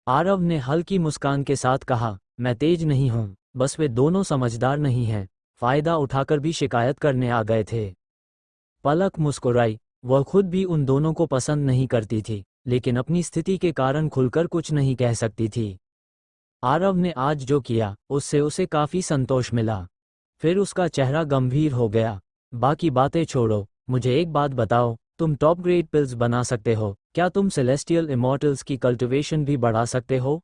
आरव ने हल्की मुस्कान के साथ कहा, मैं तेज नहीं हूं, बस वे दोनों समझदार नहीं हैं, फायदा उठाकर भी शिकायत करने आ गए थे। पलक मुस्कुराई। वह खुद भी उन दोनों को पसंद नहीं करती थी, लेकिन अपनी स्थिति के कारण खुलकर कुछ नहीं कह सकती थी। आरव ने आज जो किया, उससे उसे काफी संतोष मिला। फिर उसका चेहरा गंभीर हो गया। बाकी बातें छोड़ो, मुझे एक बात बताओ, तुम टॉप ग्रेड पिल्स बना सकते हो, क्या तुम सेलेस्टियल इमॉर्टल्स की कल्टिवेशन भी बढ़ा सकते हो?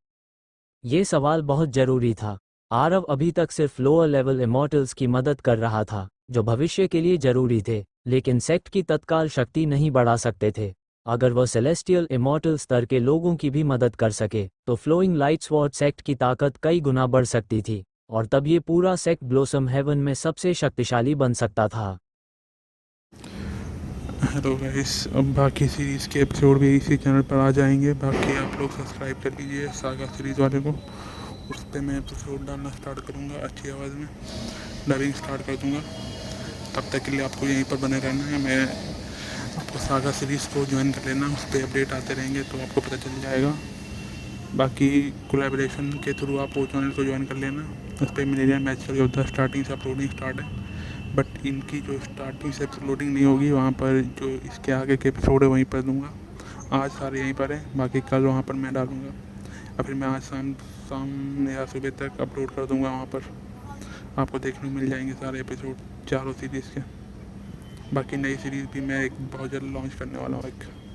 ये सवाल बहुत जरूरी था। आरव अभी तक सिर्फ लोअर लेवल इमॉर्टल्स की मदद कर रहा था, जो भविष्य के लिए जरूरी थे, लेकिन सेक्ट की तत्काल शक्ति नहीं बढ़ा सकते थे। अगर वह सेलेस्टियल इमॉर्टल स्तर के लोगों की भी मदद कर सके, तो फ्लोइंग लाइट स्वॉर्ड सेक्ट की ताकत कई गुना बढ़ सकती थी, और तब ये पूरा सेक्ट ब्लोसम हेवन में सबसे शक्तिशाली बन सकता था। हेलो गाइस, अब बाकी सीरीज़ के एपिसोड भी इसी चैनल पर आ जाएंगे। बाकी आप लोग सब्सक्राइब कर लीजिए सागा सीरीज़ वाले को। उस पर मैं एपिसोड डालना स्टार्ट करूँगा, अच्छी आवाज़ में डबिंग स्टार्ट कर दूँगा। तब तक के लिए आपको यहीं पर बने रहना है। मैं आपको सागा सीरीज़ को ज्वाइन कर लेना, उस पर अपडेट आते रहेंगे तो आपको पता चल जाएगा। बाकी कोलैबोरेशन के थ्रू आप वो चैनल को ज्वाइन कर लेना। उस पर मिलेनियम मैजिकल योद्धा स्टार्टिंग से अपलोडिंग स्टार्ट है, बट इनकी जो स्टार्टिंग से अपलोडिंग नहीं होगी, वहाँ पर जो इसके आगे के एपिसोड है वहीं पर दूंगा। आज सारे यहीं पर हैं, बाकी कल वहाँ पर मैं डालूँगा, या फिर मैं आज शाम या सुबह तक अपलोड कर दूँगा। वहाँ पर आपको देखने को मिल जाएंगे सारे एपिसोड चारों सीरीज़ के। बाकी नई सीरीज़ भी मैं एक बहुत जल्द लॉन्च करने वाला हूँ एक।